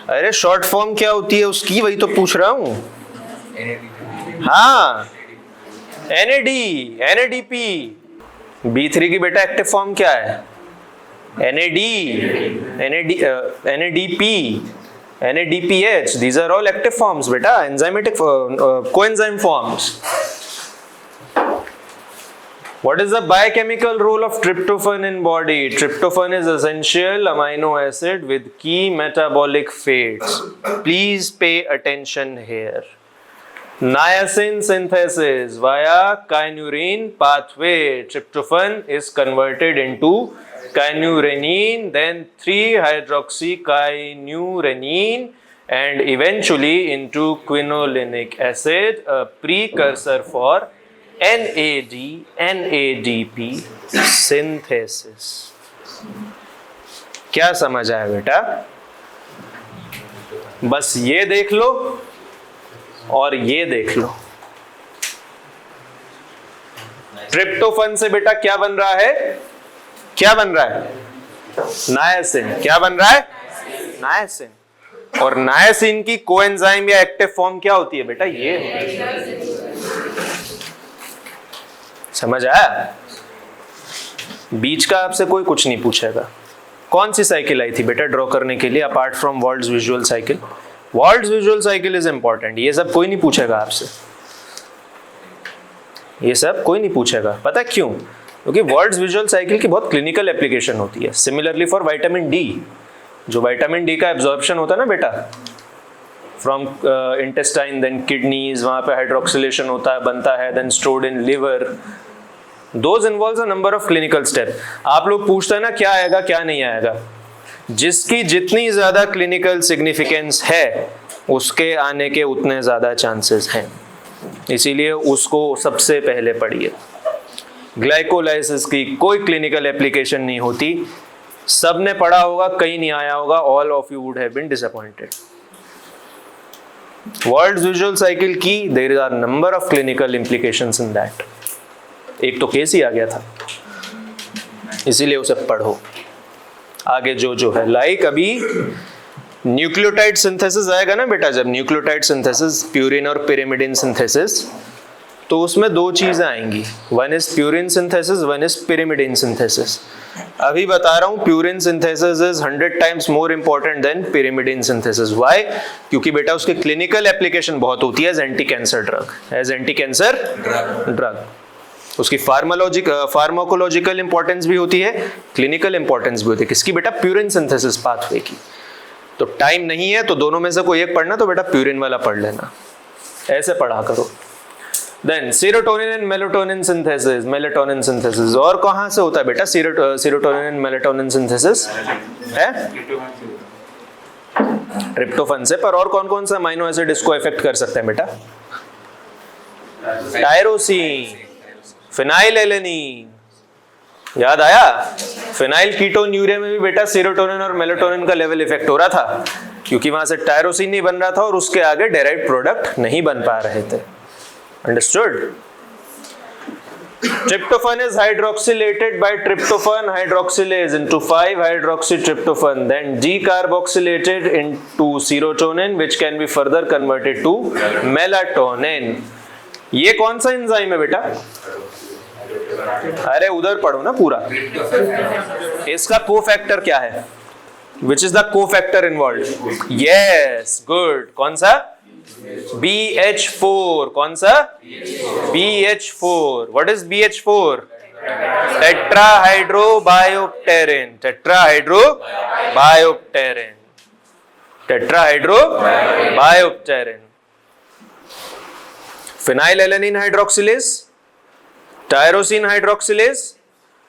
अरे शॉर्ट फॉर्म क्या होती है उसकी, वही तो पूछ रहा हूँ. हाँ, NAD, NADP. B3 की बेटा एक्टिव फॉर्म क्या है? NAD, NADP, NADPH. These are all active forms बेटा, enzymatic coenzyme forms. What is the biochemical role of tryptophan in body? Tryptophan is essential amino acid with key metabolic fates. Please pay attention here. Niacin synthesis via kynurenine pathway. Tryptophan is converted into kynurenine, then 3-hydroxykynurenine, and eventually into quinolinic acid, a precursor for NAD, NADP synthesis. क्या समझ आया बेटा? बस ये देख लो और ये देख लो. ट्रिप्टोफन से बेटा क्या बन रहा है? क्या बन रहा है? नायासिन. क्या बन रहा है? नायासिन. और नायासिन की कोएंजाइम या एक्टिव फॉर्म क्या होती है बेटा? ये. समझ आया? बीच का आपसे कोई कुछ नहीं पूछेगा. कौन सी साइकिल आई थी बेटा ड्रॉ करने के लिए apart from Wald's visual cycle? Wald's visual cycle is important. ये सब कोई नहीं पूछेगा आपसे. ये सब कोई नहीं पूछेगा. पता क्यों? क्योंकि वर्ल्ड्स विजुअल साइकिल की बहुत क्लिनिकल एप्लीकेशन होती है. सिमिलरली फॉर विटामिन डी, जो विटामिन डी का एब्जॉर्प्शन होता है ना बेटा फ्रॉम इंटेस्टाइन, देन किडनीज, वहां पे हाइड्रोक्सिलेशन होता है, बनता है, then stored in liver. Those involves a number of clinical step. आप लोग पूछते हैं ना क्या आएगा क्या नहीं आएगा. जिसकी जितनी ज्यादा क्लिनिकल सिग्निफिकेंस है उसके आने के उतने ज्यादा चांसेस हैं. इसीलिए उसको सबसे पहले पढ़िए. ग्लाइकोलाइसिस की कोई क्लिनिकल एप्लीकेशन नहीं होती. सबने पढ़ा होगा, कहीं नहीं आया होगा. All of you would have been disappointed. Wald's visual cycle की there are number of clinical implications in that. एक तो केस ही आ गया था, इसीलिए उसे पढ़ो. आगे जो है लाइक अभी न्यूक्लियोटाइड सिंथेसिस आएगा ना बेटा. जब न्यूक्लियोटाइड सिंथेसिस, प्यूरिन और पिरिमिडिन सिंथेसिस, तो उसमें दो चीजें आएंगी. One is purine synthesis, one is pyrimidine synthesis. अभी बता रहा हूं purine synthesis is 100 times more important than pyrimidine synthesis. Why? क्योंकि बेटा उसकी क्लिनिकल एप्लीकेशन बहुत होती है as anti cancer drug. As anti cancer drug. उसकी फार्माकोलॉजिकल इंपॉर्टेंस भी होती है, क्लिनिकल इंपॉर्टेंस भी होती है। किसकी बेटा? प्यूरिन सिंथेसिस पाथवे की। तो टाइम नहीं है तो दोनों में से कोई एक पढ़ना, तो बेटा प्यूरिन वाला पढ़ लेना, ऐसे पढ़ा करो। Then serotonin and melatonin synthesis, melatonin synthesis और कहाँ से होता है बेटा सेरोटोनिन एंड मेलाटोनिन सिंथेसिस? है ट्रिप्टोफन से। पर और कौन कौन सा अमीनो एसिड इसको इफेक्ट कर सकते हैं बेटा? टायरोसिन, फिनाइलएलेनिन, याद आया? फिनाइल कीटोन्यूरिया में भी बेटा सेरोटोनिन और मेलाटोनिन का लेवल इफेक्ट हो रहा था, क्योंकि वहां से टायरोसिन नहीं बन रहा था और उसके आगे डायरेक्ट प्रोडक्ट नहीं बन पा रहे थे। Understood? Tryptophan is hydroxylated by tryptophan hydroxylase into 5-hydroxytryptophan, then decarboxylated into serotonin, which can be further converted to melatonin. ये कौन सा एंजाइम है बेटा? अरे उधर पढ़ो ना पूरा। इसका कोफैक्टर क्या है? Which is the cofactor involved? Yes, good. कौन सा? BH4. कौन सा? BH4. What is BH4? Tetrahydrobiopterin. Tetrahydrobiopterin. Tetrahydrobiopterin. Phenylalanine hydroxylase, tyrosine hydroxylase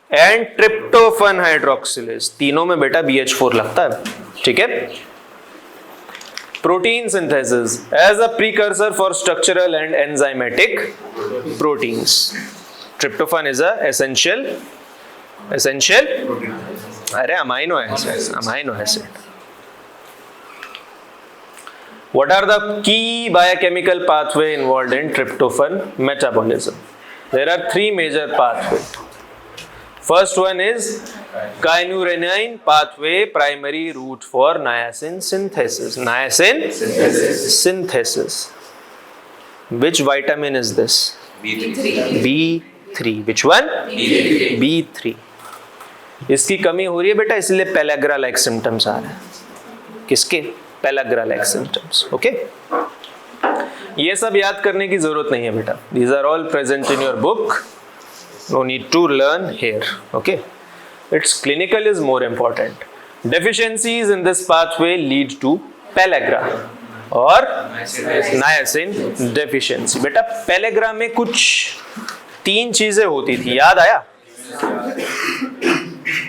and tryptophan hydroxylase, तीनों में बेटा BH4 लगता है। ठीक है? Protein synthesis as a precursor for structural and enzymatic proteins, tryptophan is a essential अरे amino acid. What are the key biochemical pathway involved in tryptophan metabolism? There are three major pathways. First one is kynurenine pathway, primary route for niacin synthesis. Niacin synthesis. Which vitamin is this? B3. Which one? B3. इसकी कमी हो रही है बेटा, इसलिए pellagra like symptoms आ रहे हैं। किसके? Pellagra like symptoms. ओके, ये सब याद करने की जरूरत नहीं है बेटा। These are all present in your book. No need to learn here. Okay, its clinical is more important. Deficiencies in this pathway lead to pellagra और niacin deficiency. बेटा pellagra में कुछ 3 चीजें होती थी, याद आया?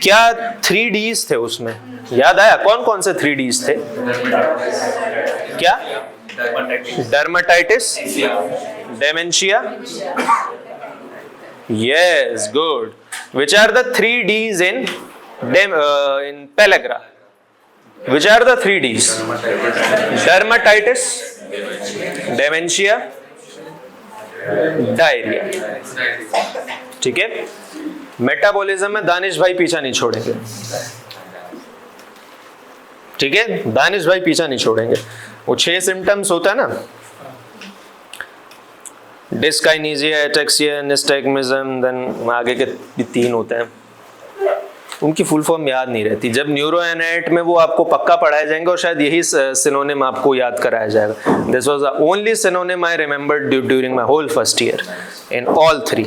क्या 3Ds थे उसमें? याद आया? कौन कौन से 3Ds थे? क्या? Dermatitis, dementia. Yes, good. Which are the 3Ds in pellagra? Which are the 3Ds? Dermatitis, dementia, diarrhea. ठीक है? मेटाबॉलिज्म में दानिश भाई पीछा नहीं छोड़ेंगे। ठीक है? दानिश भाई पीछा नहीं छोड़ेंगे। वो 6 सिम्टम्स होता है ना, डिस्काइनेसिया, एटेक्सिया, निस्टैग्मिज्म, देन आगे के भी 3 होते हैं, उनकी फुल फॉर्म याद नहीं रहती। जब न्यूरो एनाट में वो आपको पक्का पढ़ाए जाएंगे और शायद यही सिनोनिम आपको याद कराया जाएगा। This was the only synonym I remembered during my whole first year in all 3.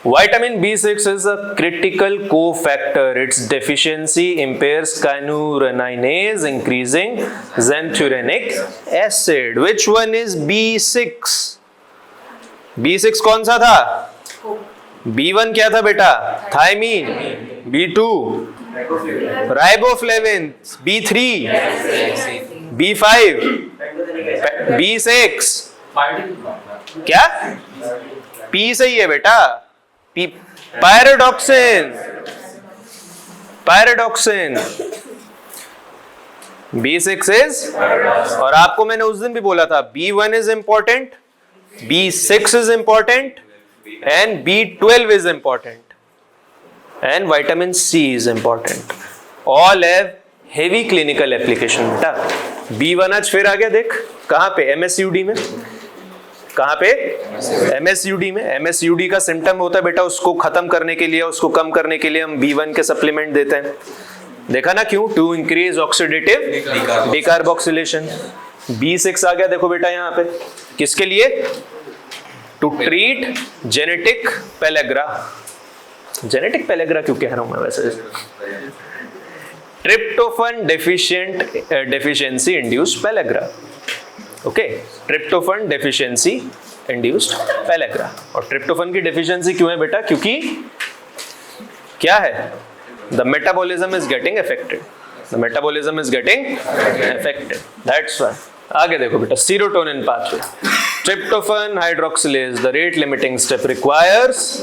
Vitamin B6 is a critical cofactor. Its deficiency impairs kynureninase, increasing xanthurenic acid. Which one is B6? B6 कौन सा था? B1 क्या था बेटा? Thymine. B2 riboflavin. B3 B5 B6 क्या? P सही है बेटा. पायरोडॉक्सिन. B6 इज, और आपको मैंने उस दिन भी बोला था B1 is important, B6 is important and B12 is important and vitamin C is important. All have heavy clinical application बेटा. B1 आज फिर आ गया, देख कहां पे? MSUD में. कहां पे? MSUD में. MSUD का सिम्टम होता है बेटा, उसको खत्म करने के लिए, उसको कम करने के लिए हम B1 के सप्लीमेंट देते हैं. देखा ना क्यों? To increase oxidative decarboxylation. B6 आ गया देखो बेटा यहां पे, किसके लिए? To treat genetic pellagra. Genetic pellagra क्यों कह रहा हूं मैं वैसे, tryptophan deficiency induced pellagra. Okay, tryptophan deficiency induced pellagra. और ट्रिप्टोफन की डेफिशिएंसी क्यों है बेटा? क्योंकि क्या है, the metabolism is getting affected, the metabolism is getting affected, that's why. आगे देखो बेटा, serotonin pathway, tryptophan hydroxylase, the rate limiting step requires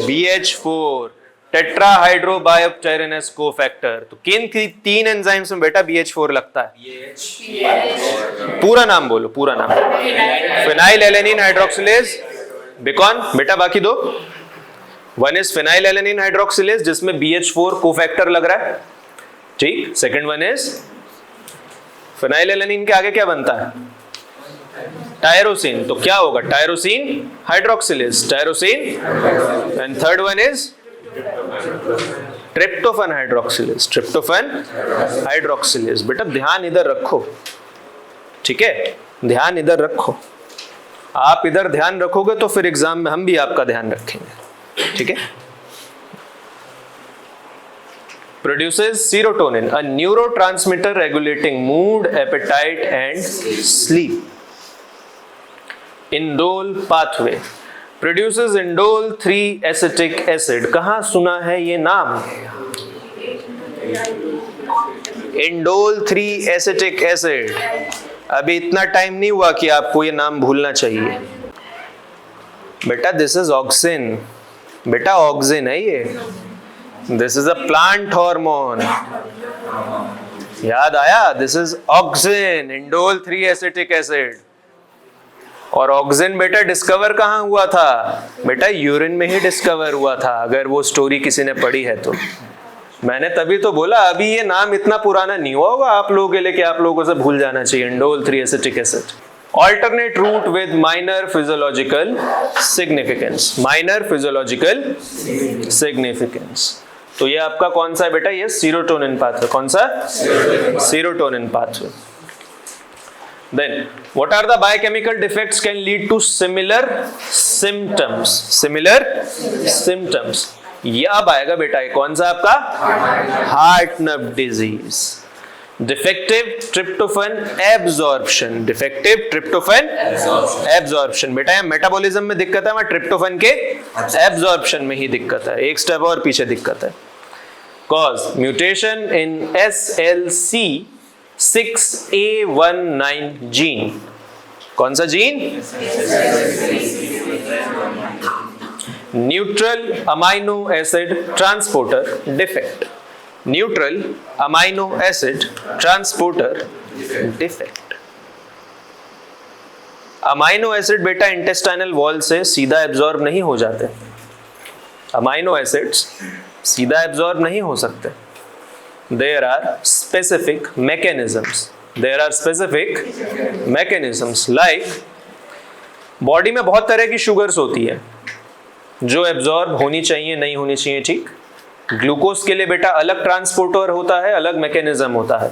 BH4 tetrahydrobiopterin as cofactor. तो किन की 3 एंजाइम्स में बेटा BH4 लगता है? पूरा नाम बोलो, पूरा नाम। फिनाइल एलेनिन हाइड्रोक्सिलेज, बिकॉन बेटा बाकी दो। One is phenyl alanine hydroxylase जिसमें BH4 कोफैक्टर लग रहा है, ठीक। Second one is phenyl alanine के आगे क्या बनता है? टायरोसिन। तो क्या होगा? Tyrosine hydroxylase, tyrosine. And third one is tryptophan hydroxylase, tryptophan hydroxylase. बेटा ध्यान इधर रखो, ठीक है, ध्यान इधर रखो। आप इधर ध्यान रखोगे तो फिर एग्जाम में हम भी आपका ध्यान रखेंगे, ठीक है। Produces serotonin, a neurotransmitter regulating mood, appetite and sleep. Indole pathway produces indole 3 acetic acid. कहाँ सुना है ये नाम? Indole 3 acetic acid. अभी इतना टाइम नहीं हुआ कि आपको ये नाम भूलना चाहिए बेटा। दिस इज ऑक्सिन, बेटा ऑक्सिन है ये। This is a plant hormone, याद आया? This is auxin, indole 3 acetic acid. और ऑक्सिन बेटा डिस्कवर कहाँ हुआ था? बेटा यूरिन में ही डिस्कवर हुआ था, अगर वो स्टोरी किसी ने पढ़ी है तो। मैंने तभी तो बोला अभी ये नाम इतना पुराना नहीं हुआ होगा आप लोगों के लिए कि आप लोगों से भूल जाना चाहिए। Indole 3 acetic acid. Alternate route with minor physiological significance, minor physiological significance। तो ये आपका कौन सा है बेटा? ये सीरोटोनिन पाथवे। कौन सा? Serotonin pathway. Then what are the biochemical defects can lead to similar symptoms? Similar symptoms। ये अब आएगा बेटा, ये कौन सा आपका? Heart nerve disease. Defective tryptophan absorption, defective tryptophan absorption. बेटा ये मेटाबॉलिज्म में दिक्कत है, वहां ट्रिप्टोफन के एब्जॉर्प्शन में ही दिक्कत है, एक स्टेप और पीछे दिक्कत है। Cause mutation in SLC 6A19 gene. कौन सा gene? Neutral amino acid transporter defect, neutral amino acid transporter defect. Amino acid बेटा इंटेस्टाइनल वॉल से सीधा एब्जॉर्ब नहीं हो जाते, अमाइनो एसिड्स सीधा एब्जॉर्ब नहीं हो सकते। There are specific mechanisms, there are specific mechanisms like body में बहुत तरह की शुगर्स होती है जो एब्जॉर्ब होनी चाहिए, नहीं होनी चाहिए, ठीक। ग्लूकोज के लिए बेटा अलग ट्रांसपोर्टर होता है, अलग मैकेनिज्म होता है।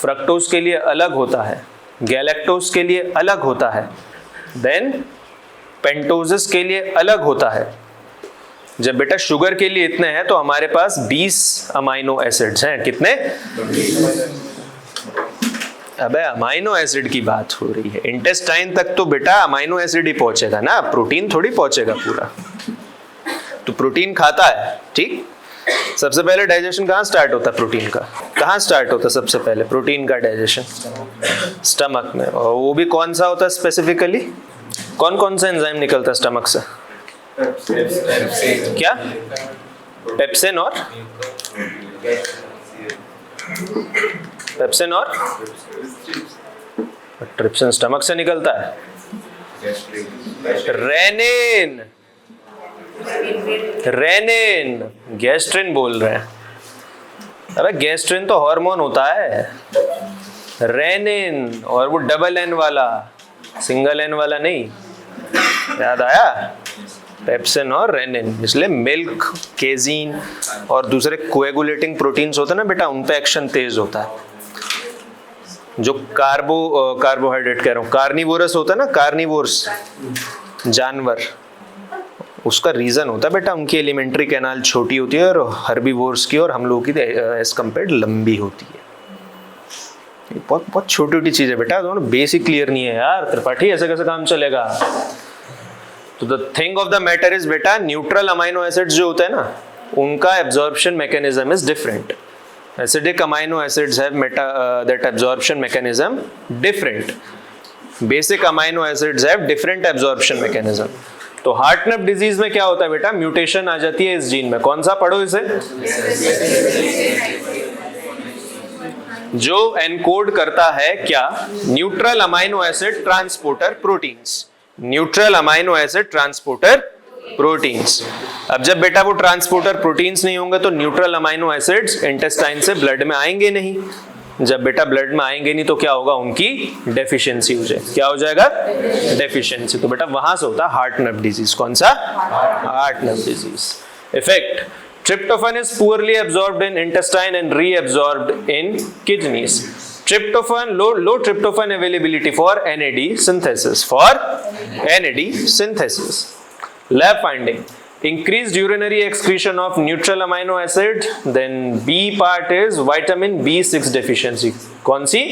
फ्रक्टोज के लिए अलग होता है, गैलेक्टोज के लिए अलग होता है, देन पेंटोजेस के लिए अलग होता है। जब बेटा शुगर के लिए इतने हैं तो हमारे पास 20 अमाइनो एसिड्स हैं। कितने? अबे अमाइनो एसिड की बात हो रही है, इंटेस्टाइन तक तो बेटा अमाइनो एसिड ही पहुंचेगा ना, प्रोटीन थोड़ी पहुंचेगा पूरा। तो प्रोटीन खाता है, ठीक। सबसे पहले डाइजेशन कहाँ स्टार्ट होता है? प्रोटीन का कहाँ स्टार्ट होता है? सबसे पहले प्रोटीन का डाइजेशन स्टमक में। और वो भी कौन सा होता है स्पेसिफिकली? कौन कौन सा एंजाइम निकलता है स्टमक से? क्या? पेप्सिन और पेप्सिन और ट्रिप्सिन स्टमक से निकलता है। रेनिन, रेनिन, गैस्ट्रिन बोल रहे हैं। अबे गैस्ट्रिन तो हार्मोन होता है, रेनिन, और वो डबल एन वाला, सिंगल एन वाला नहीं। याद आया? पेप्सिन और रेनिन। इसलिए मिल्क, केजीन और दूसरे कोएगुलेटिंग प्रोटीन्स होते हैं ना बेटा, उन पे एक्शन तेज होता है। जो कार्बोहाइड्रेट कह रहा हूँ, कार्निवोरस होता है ना, कार्निवोर्स, जानवर, उसका रीजन होता है बेटा उनकी एलिमेंट्री कैनाल छोटी होती है और हर्बीवोर्स की और हम लोगों की एज कम्पेयर लंबी होती है। ये बहुत बहुत छोटी छोटी चीज है बेटा, दोनों बेसिक क्लियर नहीं है यार त्रिपाठी, ऐसे कैसे काम चलेगा। तो the thing of the matter is बेटा न्यूट्रल अमाइनो एसिड्स जो होते हैं ना उनका absorption mechanism is different. Acidic amino acids have that absorption mechanism different. Basic amino acids have different absorption mechanism. तो हार्टनप डिजीज में क्या होता है बेटा, म्यूटेशन आ जाती है इस जीन में, कौन सा पढ़ो इसे, जो एनकोड करता है क्या, neutral amino acid transporter proteins. Neutral amino acid transporter proteins. अब जब बेटा वो ट्रांसपोर्टर प्रोटीन्स नहीं होंगे तो न्यूट्रल अमाइनो एसिड्स इंटेस्टाइन से ब्लड में आएंगे नहीं। जब बेटा ब्लड में आएंगे नहीं तो क्या होगा, उनकी डेफिशिएंसी हो जाए। क्या हो जाएगा, डेफिशिएंसी। तो बेटा वहां से होता है हार्टनप डिजीज। कौन सा, Hartnup disease. Effect, tryptophan is poorly absorbed in intestine and reabsorbed in kidneys. Tryptophan, low tryptophan availability for NAD synthesis. Lab finding, increased urinary excretion of neutral amino acid. Then B part is vitamin B6 deficiency. कौन सी,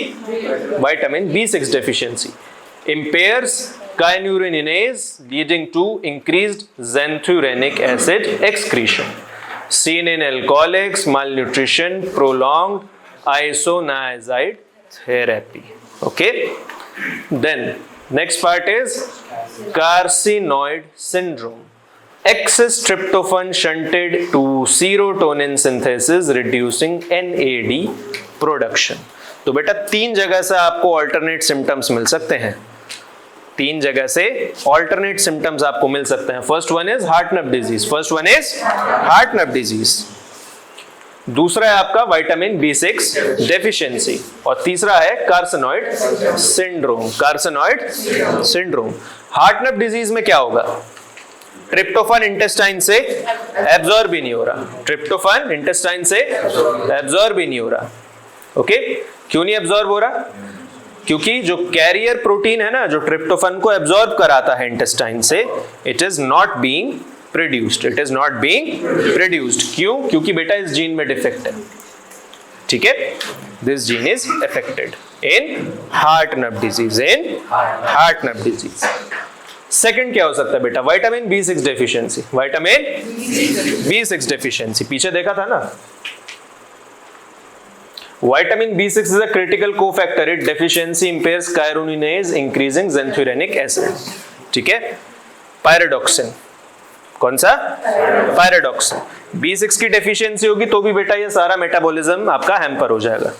vitamin B6 deficiency. Impairs kynureninase leading to increased xanthurenic acid excretion. Seen in alcoholics, malnutrition, prolonged isoniazide therapy. Okay. Then next part is carcinoid syndrome. Excess tryptophan shunted to serotonin synthesis, reducing NAD production. तो बेटा 3 जगह से आपको alternate symptoms मिल सकते हैं। 3 जगह से alternate symptoms आपको मिल सकते हैं। First one is Hartnup disease, दूसरा है आपका विटामिन B6 डेफिशिएंसी और तीसरा है कार्सिनॉइड सिंड्रोम। हार्टनप डिजीज में क्या होगा, ट्रिप्टोफन इंटेस्टाइन से एब्जॉर्ब ही नहीं हो रहा। ओके, क्यों नहीं एब्जॉर्ब हो रहा, क्योंकि जो कैरियर प्रोटीन है ना जो ट्रिप्टोफन को एब्जॉर्ब कराता है इंटेस्टाइन से, it is not being produced. क्यों, क्योंकि बेटा इस जीन में डिफेक्ट है। ठीक है, this gene is affected in Hartnup disease. Second क्या हो सकता है बेटा, विटामिन B6 डेफिशिएंसी। पीछे देखा था ना, Vitamin B6 is a critical cofactor. Its deficiency impairs kynureninase, increasing xanthurenic acid. ठीक है, pyridoxine, कौन सा, pyridoxine। B6 की डेफिशिएंसी होगी तो भी बेटा ये सारा मेटाबॉलिज्म आपका हैम्पर हो जाएगा।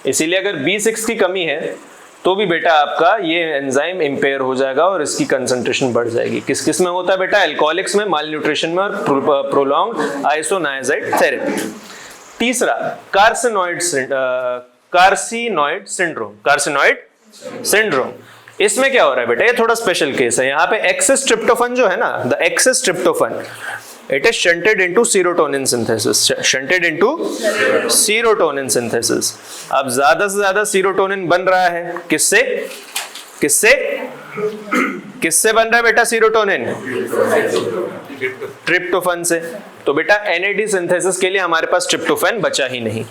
इसीलिए अगर B6 की कमी है तो भी बेटा आपका ये एंजाइम इंपेयर हो जाएगा और इसकी कंसंट्रेशन बढ़ जाएगी। किस किस में होता है बेटा, एल्कोहलिक्स में, मालन्यूट्रिशन में और प्रोलॉन्ग्ड आइसोनायाजाइड थेरेपी। तीसरा कार्सिनॉइड सिंड्रोम। इसमें क्या हो रहा है बेटा, ये थोड़ा स्पेशल केस है। यहाँ पे एक्सेस ट्रिप्टोफन जो है ना, the excess tryptophan it is shunted into serotonin synthesis. अब ज्यादा से ज्यादा सीरोटोनिन बन रहा है, किससे बन रहा है बेटा सीरोटोनिन, ट्रिप्टोफन से। तो बेटा NAD सिंथेसिस के लिए हमारे पास ट्रिप्टोफन बचा ही नहीं,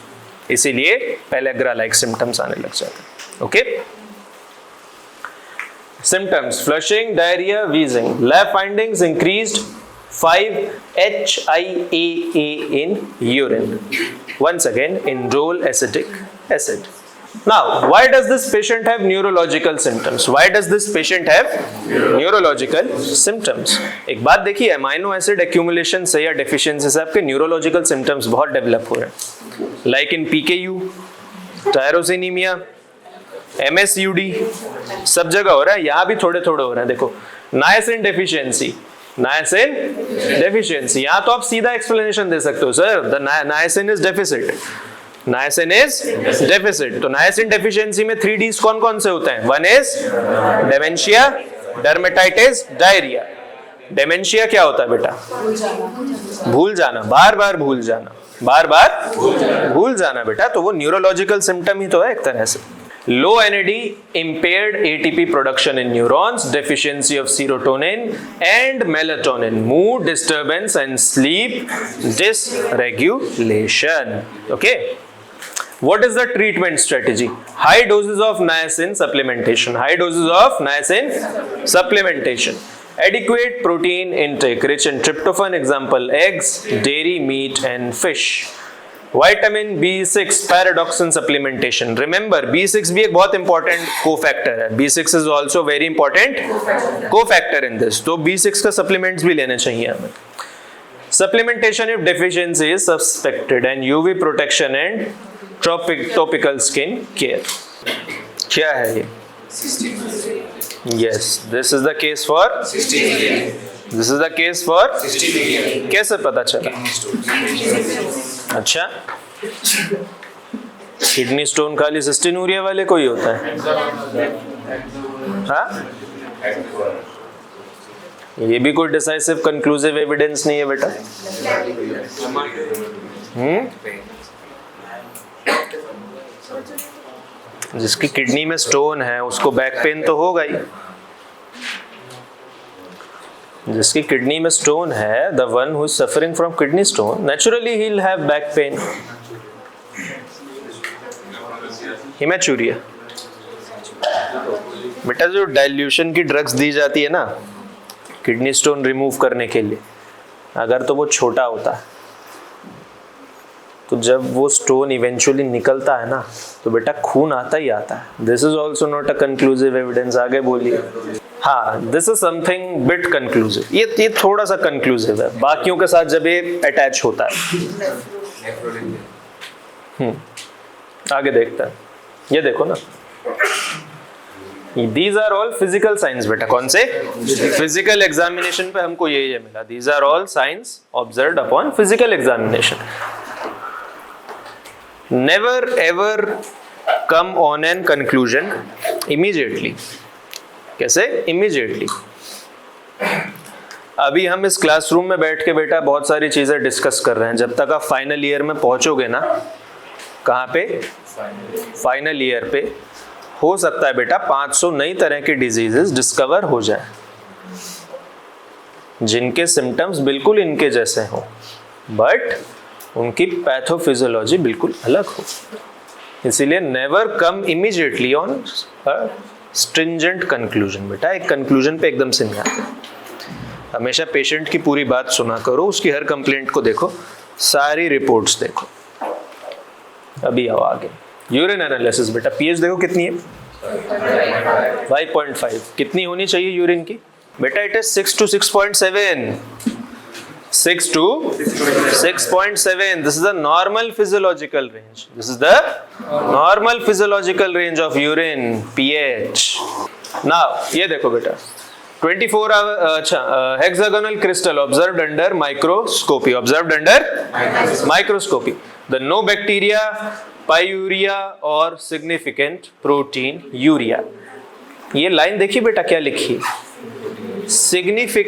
इसीलिए पेलेग्रा लाइक सिम्टम्स आने लग जाते हैं। Okay, symptoms, flushing, diarrhoea, wheezing. Lab findings, increased 5-HIAA in urine. Once again, indole acetic acid. Now, why does this patient have neurological symptoms? एक बात देखिए, अमाइनो एसिड एक्यूमुलेशन से या डेफिशिएंसी से आपके न्यूरोलॉजिकल सिम्टम्स बहुत डेवलप हो रहे हैं। लाइक इन PKU, टायरोसिनीमिया, MSUD, सब जगह हो रहा है। यहाँ भी थोड़े थोड़े हो रहे हैं। देखो, नायसिन डेफिशिएंसी, यहाँ तो आप सीधा एक्सप्लेनेशन दे सकते हो, sir the niacin is deficit. तो नायसिन डेफिशिएंसी में 3 Ds कौन कौन से होते हैं, 1 is dementia, dermatitis, diarrhoea. Dementia क्या होता है बेटा, भूल जाना, बार बार भूल जाना बेटा, तो वो न्यूरोलॉजिकल सिम्टम ही तो है एक तरह से। Low NAD, impaired ATP production in neurons, deficiency of serotonin and melatonin, mood disturbance and sleep dysregulation. Okay. What is the treatment strategy? High doses of niacin supplementation. High doses of niacin supplementation. Adequate protein intake, rich in tryptophan, example eggs, dairy, meat and fish. Vitamin B6 pyridoxine supplementation. Remember B6 भी एक बहुत important cofactor है. B6 is also very important cofactor in this. तो B6 का supplements भी लेने चाहिए हमें. Supplementation if deficiency is suspected and UV protection and topical skin care. क्या है ये? Yes, this is the case for 16. This is the case for 16. कैसे पता चला? अच्छा, किडनी स्टोन खाली सिस्टीनूरिया वाले को ही होता है? हाँ? ये भी कोई डिसाइसिव कंक्लूसिव एविडेंस नहीं है बेटा. जिसकी किडनी में स्टोन है उसको बैक पेन तो होगा ही. जिसकी किडनी में स्टोन है, the one who is suffering from kidney stone, naturally he will have back pain. Haematuria बेटा, जो डाइल्यूशन की ड्रग्स दी जाती है ना किडनी स्टोन रिमूव करने के लिए, अगर तो वो छोटा होता है तो जब वो स्टोन इवेंचुअली निकलता है ना तो बेटा खून आता ही आता है. This is also not a conclusive evidence. आगे बोलिए. हाँ, this is something bit conclusive. ये थोड़ा सा कंक्लूसिव है बाकियों के साथ जब ये अटैच होता है. आगे देखता है. ये देखो ना, These are all physical signs बेटा. कौन से? Physical examination पे हमको ये मिला. These are all signs observed upon physical examination. Never ever come on an conclusion immediately. कैसे? Immediately. अभी हम इस क्लासरूम में बैठ के बेटा बहुत सारी चीजें डिस्कस कर रहे हैं. जब तक आप फाइनल ईयर में पहुंचोगे ना, कहाँ पे? फाइनल ईयर पे हो सकता है बेटा 500 नई तरह की डिजीजेस डिस्कवर हो जाए जिनके सिम्टम्स बिल्कुल इनके जैसे हो, बट उनकी पैथोफिजियोलॉजी बिल्कुल अलग हो. इसीलिए never come immediately on stringent conclusion. बेटा एक कंक्लूजन पे एकदम से नहीं आते. हमेशा पेशेंट की पूरी बात सुना करो, उसकी हर कंप्लेंट को देखो, सारी रिपोर्ट्स देखो. अभी आओ आगे. यूरिन एनालिसिस बेटा, पीएच देखो कितनी है? 5.5. कितनी होनी चाहिए यूरिन की? बेटा it is 6 to 6.7. 6 to 6.7. This is the normal physiological range. This is the normal physiological range of urine pH. Now ये देखो बेटा, 24 hour hexagonal crystal observed under microscopy. Observed under microscopy. The no bacteria, pyuria or significant protein urea. ये line देखिए बेटा क्या लिखी?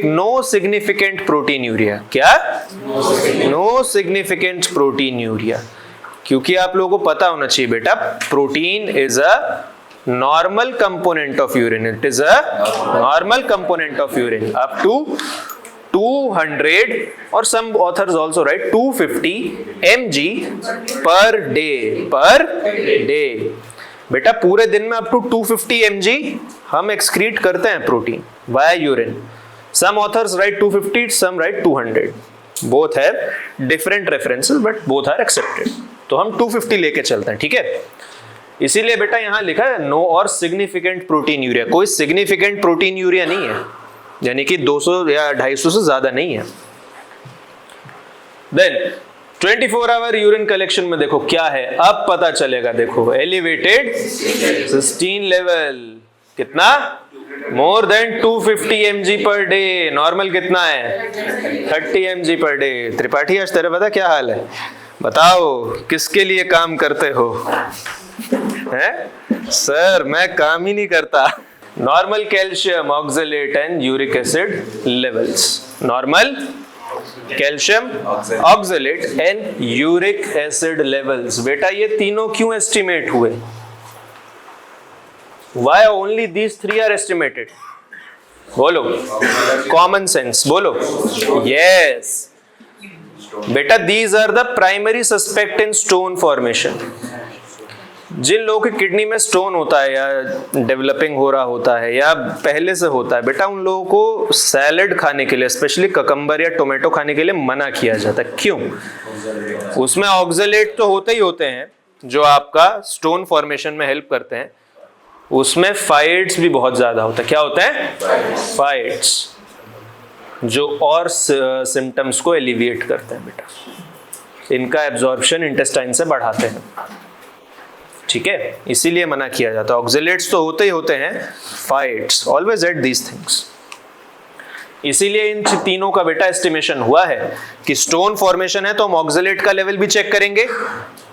No significant protein urea. क्या? No significant protein urea. क्योंकि आप लोगों को पता होना चाहिए बेटा, protein is a normal component of urine. It is a normal component of urine up to 200 or some authors also write 250 mg per day. बेटा पूरे दिन में अप टू 250 mg हम एक्सक्रीट करते हैं protein via urine. Some authors write 250, some write 200. Both have different references but both are accepted. तो हम 250 लेके चलते हैं, ठीक है. इसीलिए बेटा यहां लिखा है नो और सिग्निफिकेंट प्रोटीन यूरिया. कोई सिग्निफिकेंट प्रोटीन यूरिया नहीं है, यानी कि 200 या 250 से ज्यादा नहीं है. देन 24 आवर यूरिन कलेक्शन में देखो क्या है, अब पता चलेगा. देखो एलिवेटेड सिस्टीन लेवल कितना? More than 250 mg per day. Normal कितना है? 30 mg पर डे. त्रिपाठी आज तेरे पता क्या हाल है? बताओ किसके लिए काम करते हो? हैं? सर मैं काम ही नहीं करता. Normal calcium, oxalate and uric acid levels. Normal calcium, oxalate and uric acid levels. बेटा ये तीनों क्यों एस्टिमेट हुए? Why only these three are estimated? बोलो, कॉमन सेंस बोलो. Yes. बेटा these are the primary suspect in stone formation. जिन लोगों की किडनी में स्टोन होता है या डेवलपिंग हो रहा होता है या पहले से होता है, बेटा उन लोगों को सैलेड खाने के लिए, स्पेशली ककम्बर या टोमेटो खाने के लिए मना किया जाता है. क्यों? उसमें ऑक्सलेट तो होते ही होते हैं जो आपका स्टोन फॉर्मेशन में हेल्प करते हैं. उसमें फाइट्स भी बहुत ज्यादा होता है. क्या होता है? फाइट्स, जो और सिम्टम्स को एलिविएट करते हैं बेटा. इनका एब्जॉर्प्शन इंटेस्टाइन से बढ़ाते हैं. ठीक है, इसीलिए मना किया जाता है. ऑक्सलेट्स तो होते ही होते हैं, fights, always at these things. इसीलिए इन तीनों का बेटा एस्टिमेशन हुआ है कि स्टोन फॉर्मेशन है तो हम ऑक्सलेट का लेवल भी चेक करेंगे,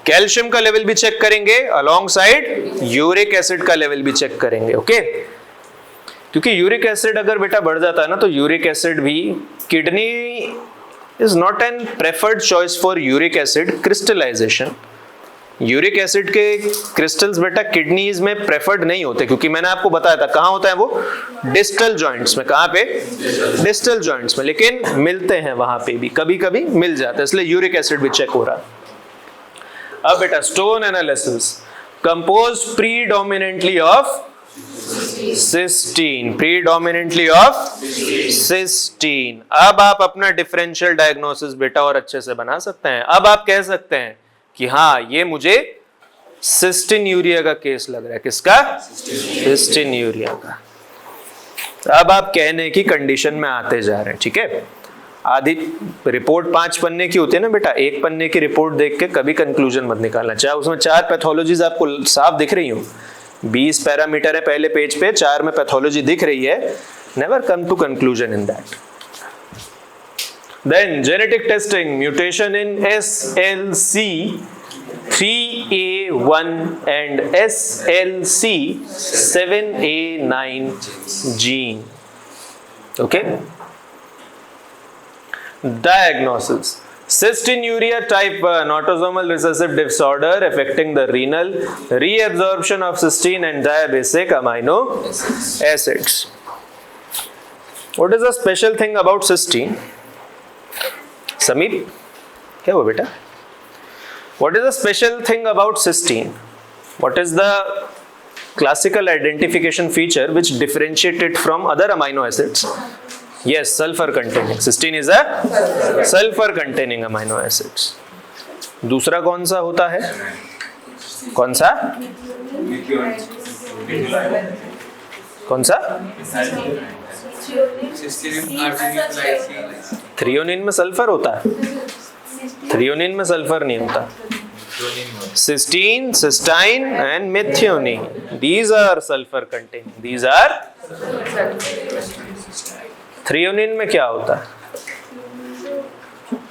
कैल्शियम का लेवल भी चेक करेंगे, अलोंग साइड यूरिक एसिड का लेवल भी चेक करेंगे. ओके, क्योंकि यूरिक एसिड अगर बेटा बढ़ जाता है ना, तो यूरिक एसिड भी, kidney is not an preferred choice for uric acid crystallization. Uric acid के क्रिस्टल्स बेटा किडनीज में प्रेफर्ड नहीं होते, क्योंकि मैंने आपको बताया था कहां होता है वो, डिस्टल जॉइंट्स में. कहां पे? डिस्टल जॉइंट्स में. लेकिन मिलते हैं वहां पे भी, कभी कभी मिल जाते हैं, इसलिए यूरिक एसिड भी चेक हो रहा है. अब बेटा stone analysis compose predominantly of cystine, predominantly of cystine. अब आप अपना डिफरेंशियल डायग्नोसिस बेटा और अच्छे से बना सकते हैं. अब आप कह सकते हैं कि हाँ, ये मुझे सिस्टीन यूरिया का केस लग रहा है. किसका? सिस्टीन यूरिया का. अब आप कहने की कंडीशन में आते जा रहे हैं. ठीक है, आधी रिपोर्ट 5 पन्ने की होती है ना बेटा, 1 पन्ने की रिपोर्ट देख के कभी कंक्लूजन मत निकालना. चाहे उसमें 4 पैथोलॉजीज आपको साफ दिख रही हो, 20 पैरामीटर है पहले पेज पे, 4 में पैथोलॉजी दिख रही है, never come to conclusion in that. Then genetic testing, mutation in SLC3A1 and SLC7A9 gene. Okay. Diagnosis: cystinuria type 1, autosomal recessive disorder affecting the renal, reabsorption of cysteine and diabasic amino acids. What is the special thing about cysteine? Sameer, क्या हुआ बेटा? What is the special thing about cysteine? What is the classical identification feature which differentiates it from other amino acids? Yes, sulfur containing. Cysteine is a sulfur containing amino acids. दूसरा कौन सा होता है? कौन सा? कौन सा? थ्रियोनिन में सल्फर होता है? थ्रियोनिन में सल्फर नहीं होता. Cystine, cystine and methionine, these are sulfur containing. These are. Threonine में क्या होता है?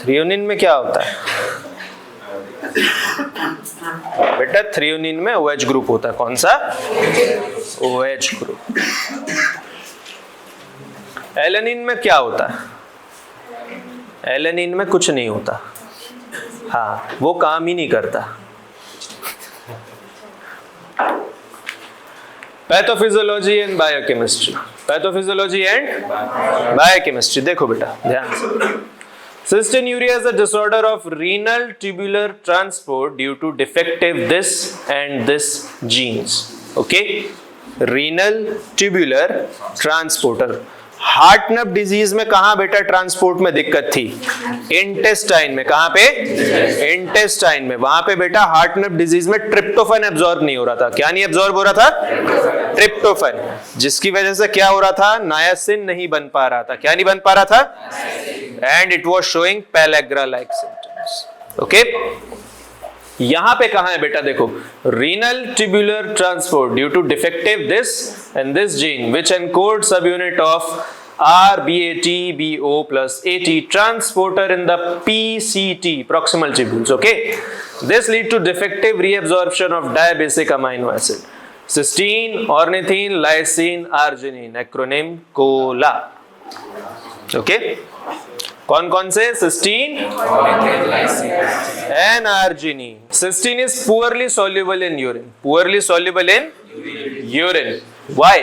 थ्रियोनिन में क्या होता है बेटा? थ्रियोनिन में OH ग्रुप होता है. कौन सा? OH group. एलेनिन में क्या होता है? एलेनिन में कुछ नहीं होता. हाँ, वो काम ही नहीं करता. Pathophysiology and biochemistry. Pathophysiology and biochemistry. देखो बेटा ध्यान से. Cystinuria is a disorder of renal tubular transport due to defective this and this genes. Okay, renal tubular transporter. Hartnup disease में कहां बेटा ट्रांसपोर्ट में दिक्कत थी? इंटेस्टाइन में. कहां पे? इंटेस्टाइन में. वहां पे बेटा हार्टनप डिजीज में ट्रिप्टोफन एब्जॉर्ब नहीं हो रहा था. क्या नहीं एब्जॉर्ब हो रहा था? ट्रिप्टोफन. जिसकी वजह से क्या हो रहा था? नायासिन नहीं बन पा रहा था. क्या नहीं बन पा रहा था? And it was showing pellagra like symptoms. Okay, यहां पे कहां है बेटा? देखो, renal tubular transport due to defective this and this gene which encode subunit of RBATBO plus AT transporter in the PCT proximal tubules. Okay, this lead to defective reabsorption of diabasic amino acid, cysteine, ornithine, lysine, arginine, acronym COLA. Okay, कौन कौन से? Cystine and arginine. Cystine is poorly soluble in urine. Poorly soluble in urine. Why?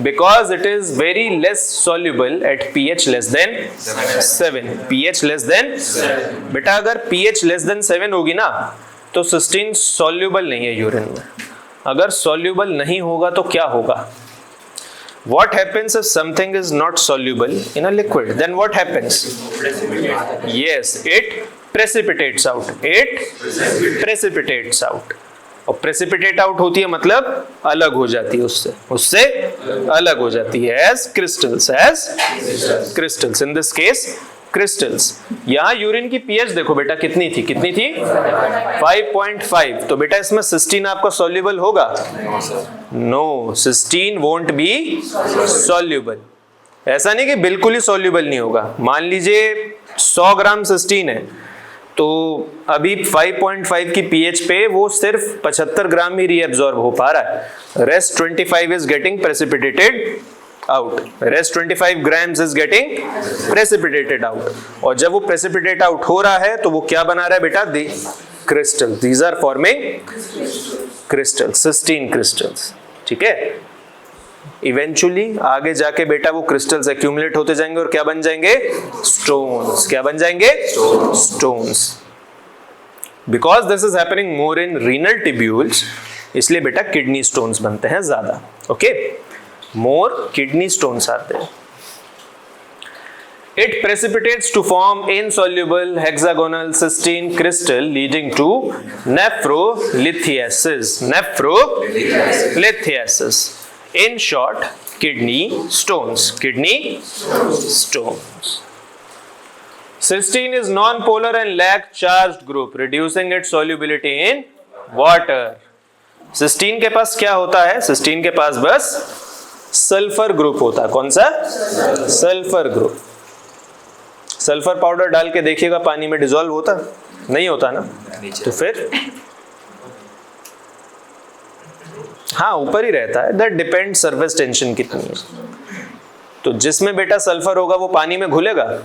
Because it is very less soluble at pH less than 7. pH less than बेटा अगर pH less than 7 होगी ना तो cysteine soluble नहीं है urine में. अगर soluble नहीं होगा तो क्या होगा? What happens if something is not soluble in a liquid? Then what happens? Yes, it precipitates out. It precipitates out. और प्रेसिपिटेट आउट होती है मतलब अलग हो जाती है उससे अलग हो जाती है as crystals in this case crystals. यहाँ यूरिन की पीएच देखो बेटा कितनी थी 5.5. तो बेटा इसमें सिस्टीन आपका सॉल्युबल होगा? No, cystine won't be soluble. ऐसा नहीं कि बिल्कुल ही सॉल्युबल नहीं होगा. मान लीजिए 100 ग्राम सिस्टीन है तो अभी 5.5 की पीएच पे वो सिर्फ 75 ग्राम ही रीअब्सॉर्ब हो पा रहा है. Rest 25 is getting precipitated out. Rest 25 grams is getting precipitated out. और जब वो प्रेसिपिटेट आउट हो रहा है तो वो क्या बना रहा है बेटा? The crystal. These are forming crystals, cystine crystals. ठीक है. इवेंचुअली आगे जाके बेटा वो क्रिस्टल्स एक्यूमुलेट होते जाएंगे और क्या बन जाएंगे? स्टोन्स. क्या बन जाएंगे? Stones. Because this is happening more in renal tubules, इसलिए बेटा किडनी स्टोन्स बनते हैं ज्यादा. ओके, मोर किडनी स्टोन्स आते हैं. It precipitates to form insoluble hexagonal cystine crystal leading to nephrolithiasis. Nephrolithiasis. In short, kidney stones. Kidney stones. Cystine is non-polar and lack charged group, reducing its solubility in water. Cystine के पास क्या होता है? Cystine के पास बस sulphur group होता है. कौन सा? Sulphur group. सल्फर पाउडर डाल के देखिएगा पानी में डिसॉल्व होता नहीं होता ना, तो फिर हाँ ऊपर ही रहता है. दैट डिपेंड सरफेस टेंशन कितनी है. तो जिसमें बेटा सल्फर होगा वो पानी में घुलेगा?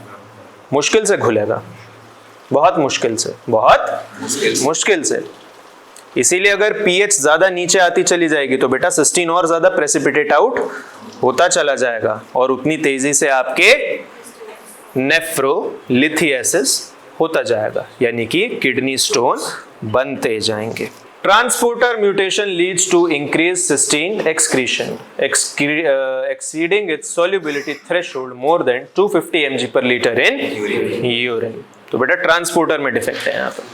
मुश्किल से घुलेगा. बहुत मुश्किल से. इसीलिए अगर पीएच ज्यादा नीचे आती चली जाएगी तो बेटा सिस्टीन और ज्यादा प्रेसिपिटेट आउट होता चला जाएगा और उतनी तेजी से आपके नेफ्रोलिथियासिस होता जाएगा, यानी कि किडनी स्टोन बनते जाएंगे. Transporter mutation leads to increased cystine excretion, exceeding its solubility threshold more than 250 mg per liter in urine. तो बेटा ट्रांसपोर्टर में डिफेक्ट है यहाँ पर.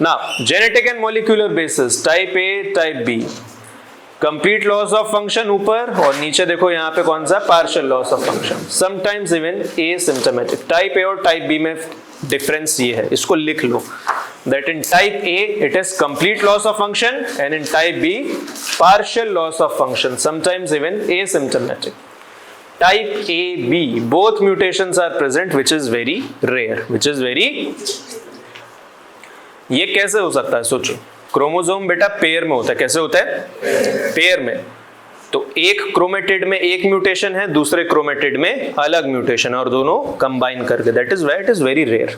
Now, genetic and molecular basis, type A, type B. Complete loss of function ऊपर और नीचे देखो यहाँ पे कौन सा? Partial loss of function. Sometimes even asymptomatic. Type A और टाइप बी में डिफरेंस ये है, इसको लिख लो. That in type A it is complete loss of function and in type B partial loss of function, sometimes even asymptomatic. Type A B both mutations are present which is very rare. ये कैसे हो सकता है? सोचो. Chromosome बेटा pair में होता है. कैसे होता है? पेयर में. तो एक क्रोमेटिड में एक म्यूटेशन है, दूसरे क्रोमेटिड में अलग म्यूटेशन है और दोनों कंबाइन करके. That is why it is very rare.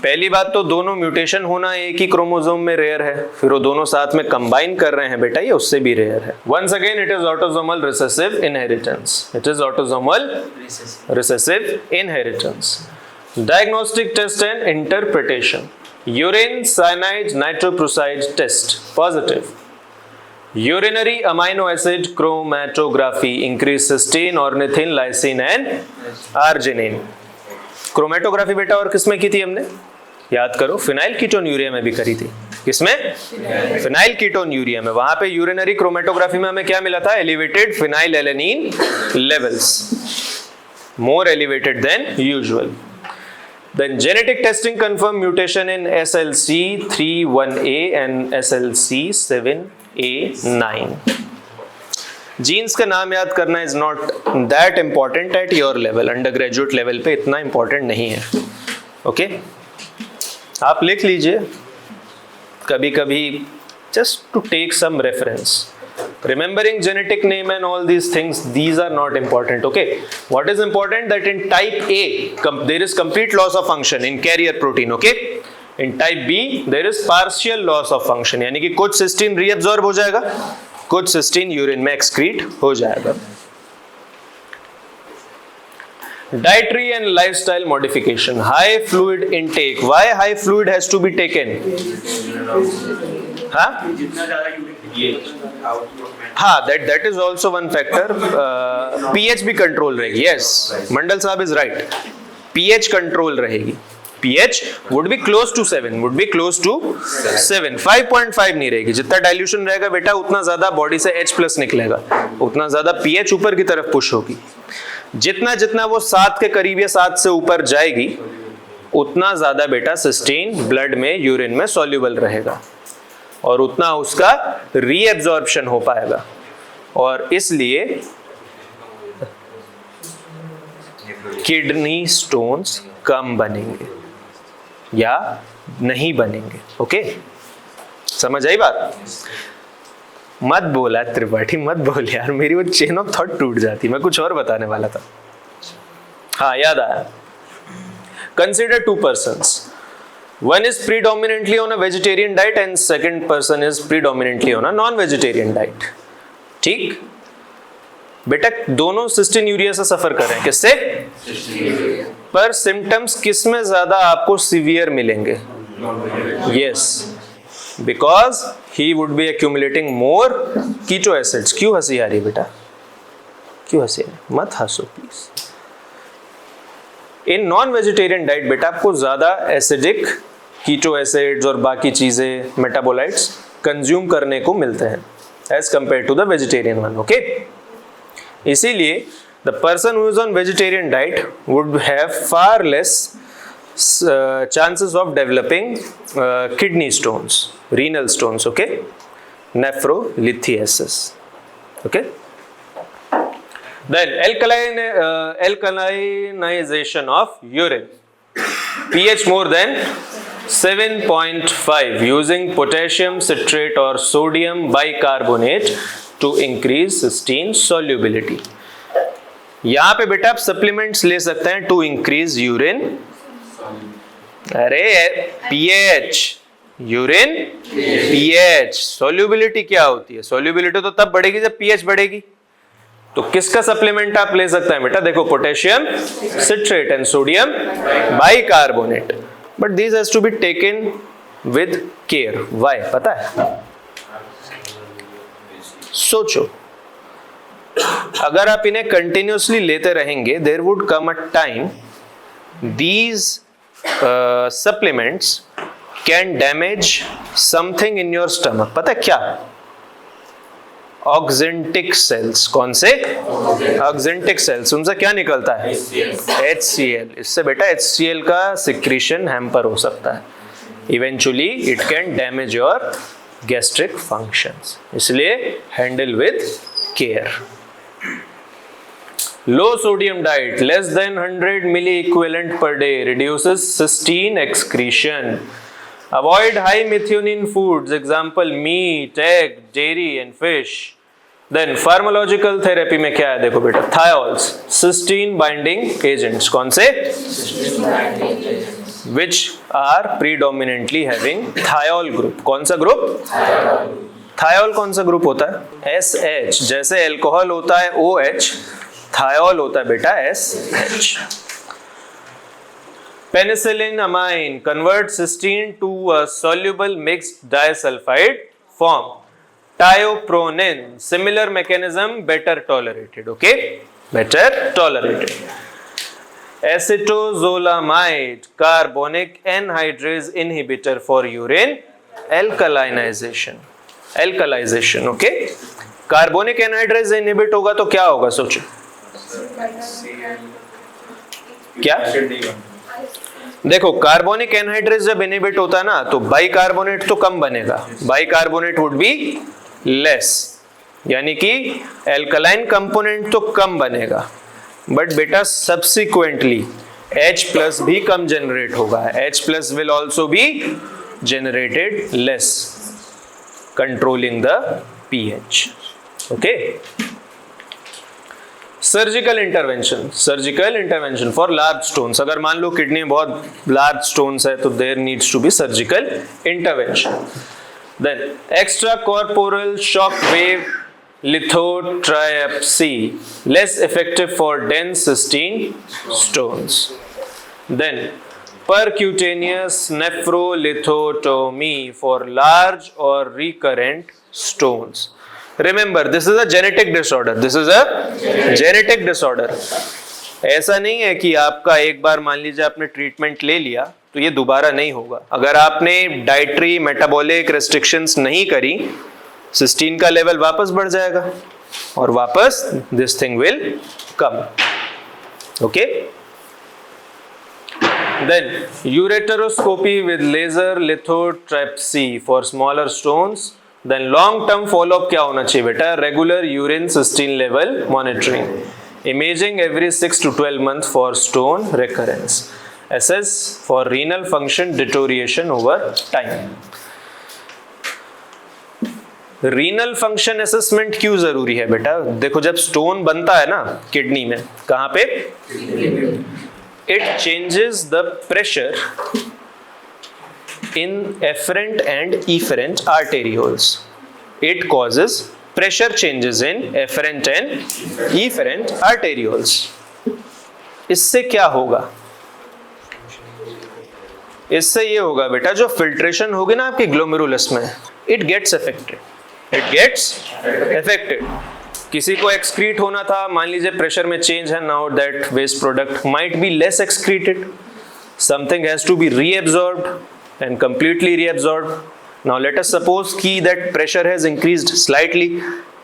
पहली बात तो दोनों म्यूटेशन होना एक ही क्रोमोसोम में रेयर है, फिर वो दोनों साथ में कंबाइन कर रहे हैं बेटा, ये उससे भी रेयर है. Once again it is autosomal recessive inheritance. It is autosomal recessive inheritance. Diagnostic test and interpretation. Urine cyanide nitroprusside test positive. Urinary amino acid chromatography increase cysteine, ornithine, lysine and arginine. Chromatography बेटा और किसमें की थी हमने? याद करो, phenyl ketone urea में भी करी थी. किसमें? फिनाइल कीटोन यूरिया में. वहां पे यूरिनरी क्रोमेटोग्राफी में हमें क्या मिला था? Elevated phenylalanine levels, more elevated than usual. Then genetic testing confirmed mutation in SLC31A and SLC7A9. Genes का नाम याद करना is not that important at your level. Undergraduate level पे इतना इंपॉर्टेंट नहीं है. ओके, आप लिख लीजिए कभी कभी just to take some reference. Remembering genetic name and all these things, these are not important. Okay, what is important that in type A there is complete loss of function in carrier protein. Okay, in type B there is partial loss of function, यानी कि कुछ cysteine reabsorb हो जाएगा, कुछ cysteine urine में excrete हो जाएगा। Dietary and lifestyle modification, high fluid intake. Why high fluid has to be taken? हाँ, that is also one factor. pH भी कंट्रोल रहेगी. Yes, मंडल साहब is right. pH कंट्रोल रहेगी. pH would be close to 7, would be close to 7. 5.5 नहीं रहेगी. जितना dilution रहेगा बेटा उतना ज्यादा बॉडी से H+ निकलेगा, उतना ज्यादा pH ऊपर की तरफ पुश होगी. जितना जितना वो 7 के करीब या 7 से ऊपर जाएगी उतना ज्यादा बेटा सिस्टीन ब्लड में यूरिन में सॉल्युबल रहेगा और उतना उसका रीएब्जॉर्प्शन हो पाएगा और इसलिए किडनी स्टोन्स कम बनेंगे या नहीं बनेंगे। ओके, समझ आई बात? मत बोला त्रिपाठी, मत बोल यार, मेरी वो चेन ऑफ थॉट टूट जाती, मैं कुछ और बताने वाला था। हाँ, याद आया। Consider 2 persons. One is predominantly on a vegetarian diet and second person is predominantly on a non-vegetarian diet. ठीक? बेटा दोनों सिस्टीन यूरिया से सफर कर रहे हैं, किससे? पर सिम्टम्स किस में ज्यादा आपको सीवियर मिलेंगे? Yes, because he would be accumulating more keto acids. क्यों हंसी आ रही बेटा? क्यों हंसी? मत हंसो please. In non vegetarian diet बेटा आपको ज्यादा एसिडिक कीटो एसिड्स और बाकी चीजें मेटाबोलाइट्स कंज्यूम करने को मिलते हैं as compare to the vegetarian one. Okay, इसीलिए the person who is on vegetarian diet would have far less chances of developing kidney stones, renal stones, okay, nephrolithiasis. Okay, then alkalinization of urine, pH more than 7.5 using potassium citrate or sodium bicarbonate to increase cysteine solubility. यहां पे बेटा आप supplements ले सकते हैं to increase urine, अरे pH, urine pH, solubility क्या होती है? सॉल्युबिलिटी तो तब बढ़ेगी जब pH बढ़ेगी। तो किसका सप्लीमेंट आप ले सकते हैं बेटा? देखो, potassium citrate and sodium bicarbonate, but this has to be taken with care. Why पता है? सोचो, अगर आप इन्हें कंटिन्यूसली लेते रहेंगे there would come a time these supplements can damage something in your stomach. पता है क्या? Oxyntic cells. कौन से? Oxyntic cells. उनसे क्या निकलता है? HCl। इससे बेटा HCl का सिक्रीशन हैम्पर हो सकता है। Eventually it can damage your gastric functions, इसलिए handle with care. Low sodium diet, less than 100 milliequivalent per day, reduces cysteine excretion. Avoid high methionine foods, example meat, egg, dairy and fish. Then pharmacological therapy में क्या है? देखो बेटा, thiols, cysteine binding agents. कौन से? Which are predominantly having thiol group. कौन सा group? thiol कौन सा ग्रुप होता है? SH। जैसे एल्कोहल होता है OH, थायोल होता है बेटा SH। Penicillamine convert cystine to a soluble mixed disulfide form. Tiopronin similar mechanism, better tolerated. Okay, better tolerated. Acetazolamide carbonic anhydrase inhibitor for urine alkalinization. Alkalization, okay. Carbonic anhydrase inhibit होगा तो क्या होगा? सोचो क्या? देखो, carbonic anhydrase जब inhibit होता है ना तो बाइकार्बोनेट तो कम बनेगा, बाइकार्बोनेट वुड बी लेस, यानी कि एल्कलाइन कंपोनेंट तो कम बनेगा, बट बेटा सब्सिक्वेंटली H+ भी कम जनरेट होगा। H+ will also be generated less, controlling the pH. Okay. Surgical intervention for large stones. अगर मान लो किडनी में बहुत लार्ज स्टोन्स है तो there needs to be surgical intervention. Then extracorporeal shock wave lithotripsy, less effective for dense cystine stones. Then percutaneous nephrolithotomy for large or recurrent stones. Remember, this is a genetic disorder. This is a genetic disorder. ऐसा नहीं है कि आपका एक बार मान लीजिए आपने treatment ले लिया तो ये दोबारा नहीं होगा. अगर आपने डाइटरी मेटाबॉलिक रेस्ट्रिक्शंस नहीं करी, सिस्टीन का लेवल वापस बढ़ जाएगा और वापस this thing will come. Okay. Then ureteroscopy with laser lithotripsy for smaller stones. Then long term follow up क्या होना चाहिए बेटा? Regular urine cystine level monitoring. Imaging every 6 to 12 months for stone recurrence. Assess for renal function deterioration over time. Renal function assessment क्यों जरूरी है बेटा? देखो जब स्टोन बनता है ना किडनी में, कहां पे? It changes the pressure in efferent and efferent arterioles. It causes pressure changes in efferent and efferent arterioles. इससे क्या होगा? इससे ये होगा बेटा, जो फिल्ट्रेशन होगी ना आपकी ग्लोमेरुलस में, it gets affected. It gets affected. किसी को एक्सक्रीट होना था, मान लीजिए प्रेशर में चेंज है, now that waste product might be less excreted. Something has to be reabsorbed and completely reabsorbed. Now let us suppose की that pressure has increased slightly.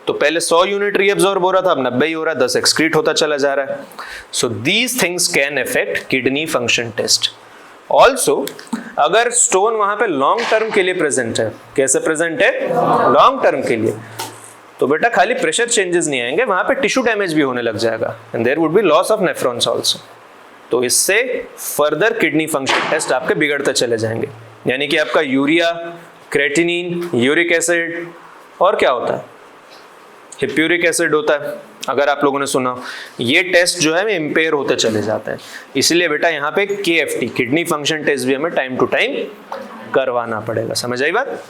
तो पहले 100 यूनिट रीएब्सॉर्ब हो रहा था, अब 90 ही हो रहा है, 10 एक्सक्रीट होता चला जा रहा है. So these things can affect kidney function test. Also अगर स्टोन वहां पे लॉन्ग टर्म के लिए प्रेजेंट है, कैसे प्रेजेंट है? लॉन्ग टर्म के लिए, तो बेटा खाली प्रेशर चेंजेस नहीं आएंगे, वहां पे टिश्यू डैमेज भी होने लग जाएगा and there would be loss of nephrons also. तो इससे फर्दर किडनी फंक्शन टेस्ट आपके बिगड़ते चले जाएंगे. यानी कि आपका यूरिया, क्रेटिनिन, यूरिक एसिड और क्या होता है? हिप्यूरिक एसिड होता है, अगर आप लोगों ने सुना. ये टेस्ट जो है इम्पेयर होते चले जाते हैं. इसलिए बेटा यहाँ पे KFT, किडनी फंक्शन टेस्ट भी हमें टाइम टू टाइम करवाना पड़ेगा. समझ आई बात?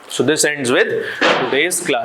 So this ends with today's class.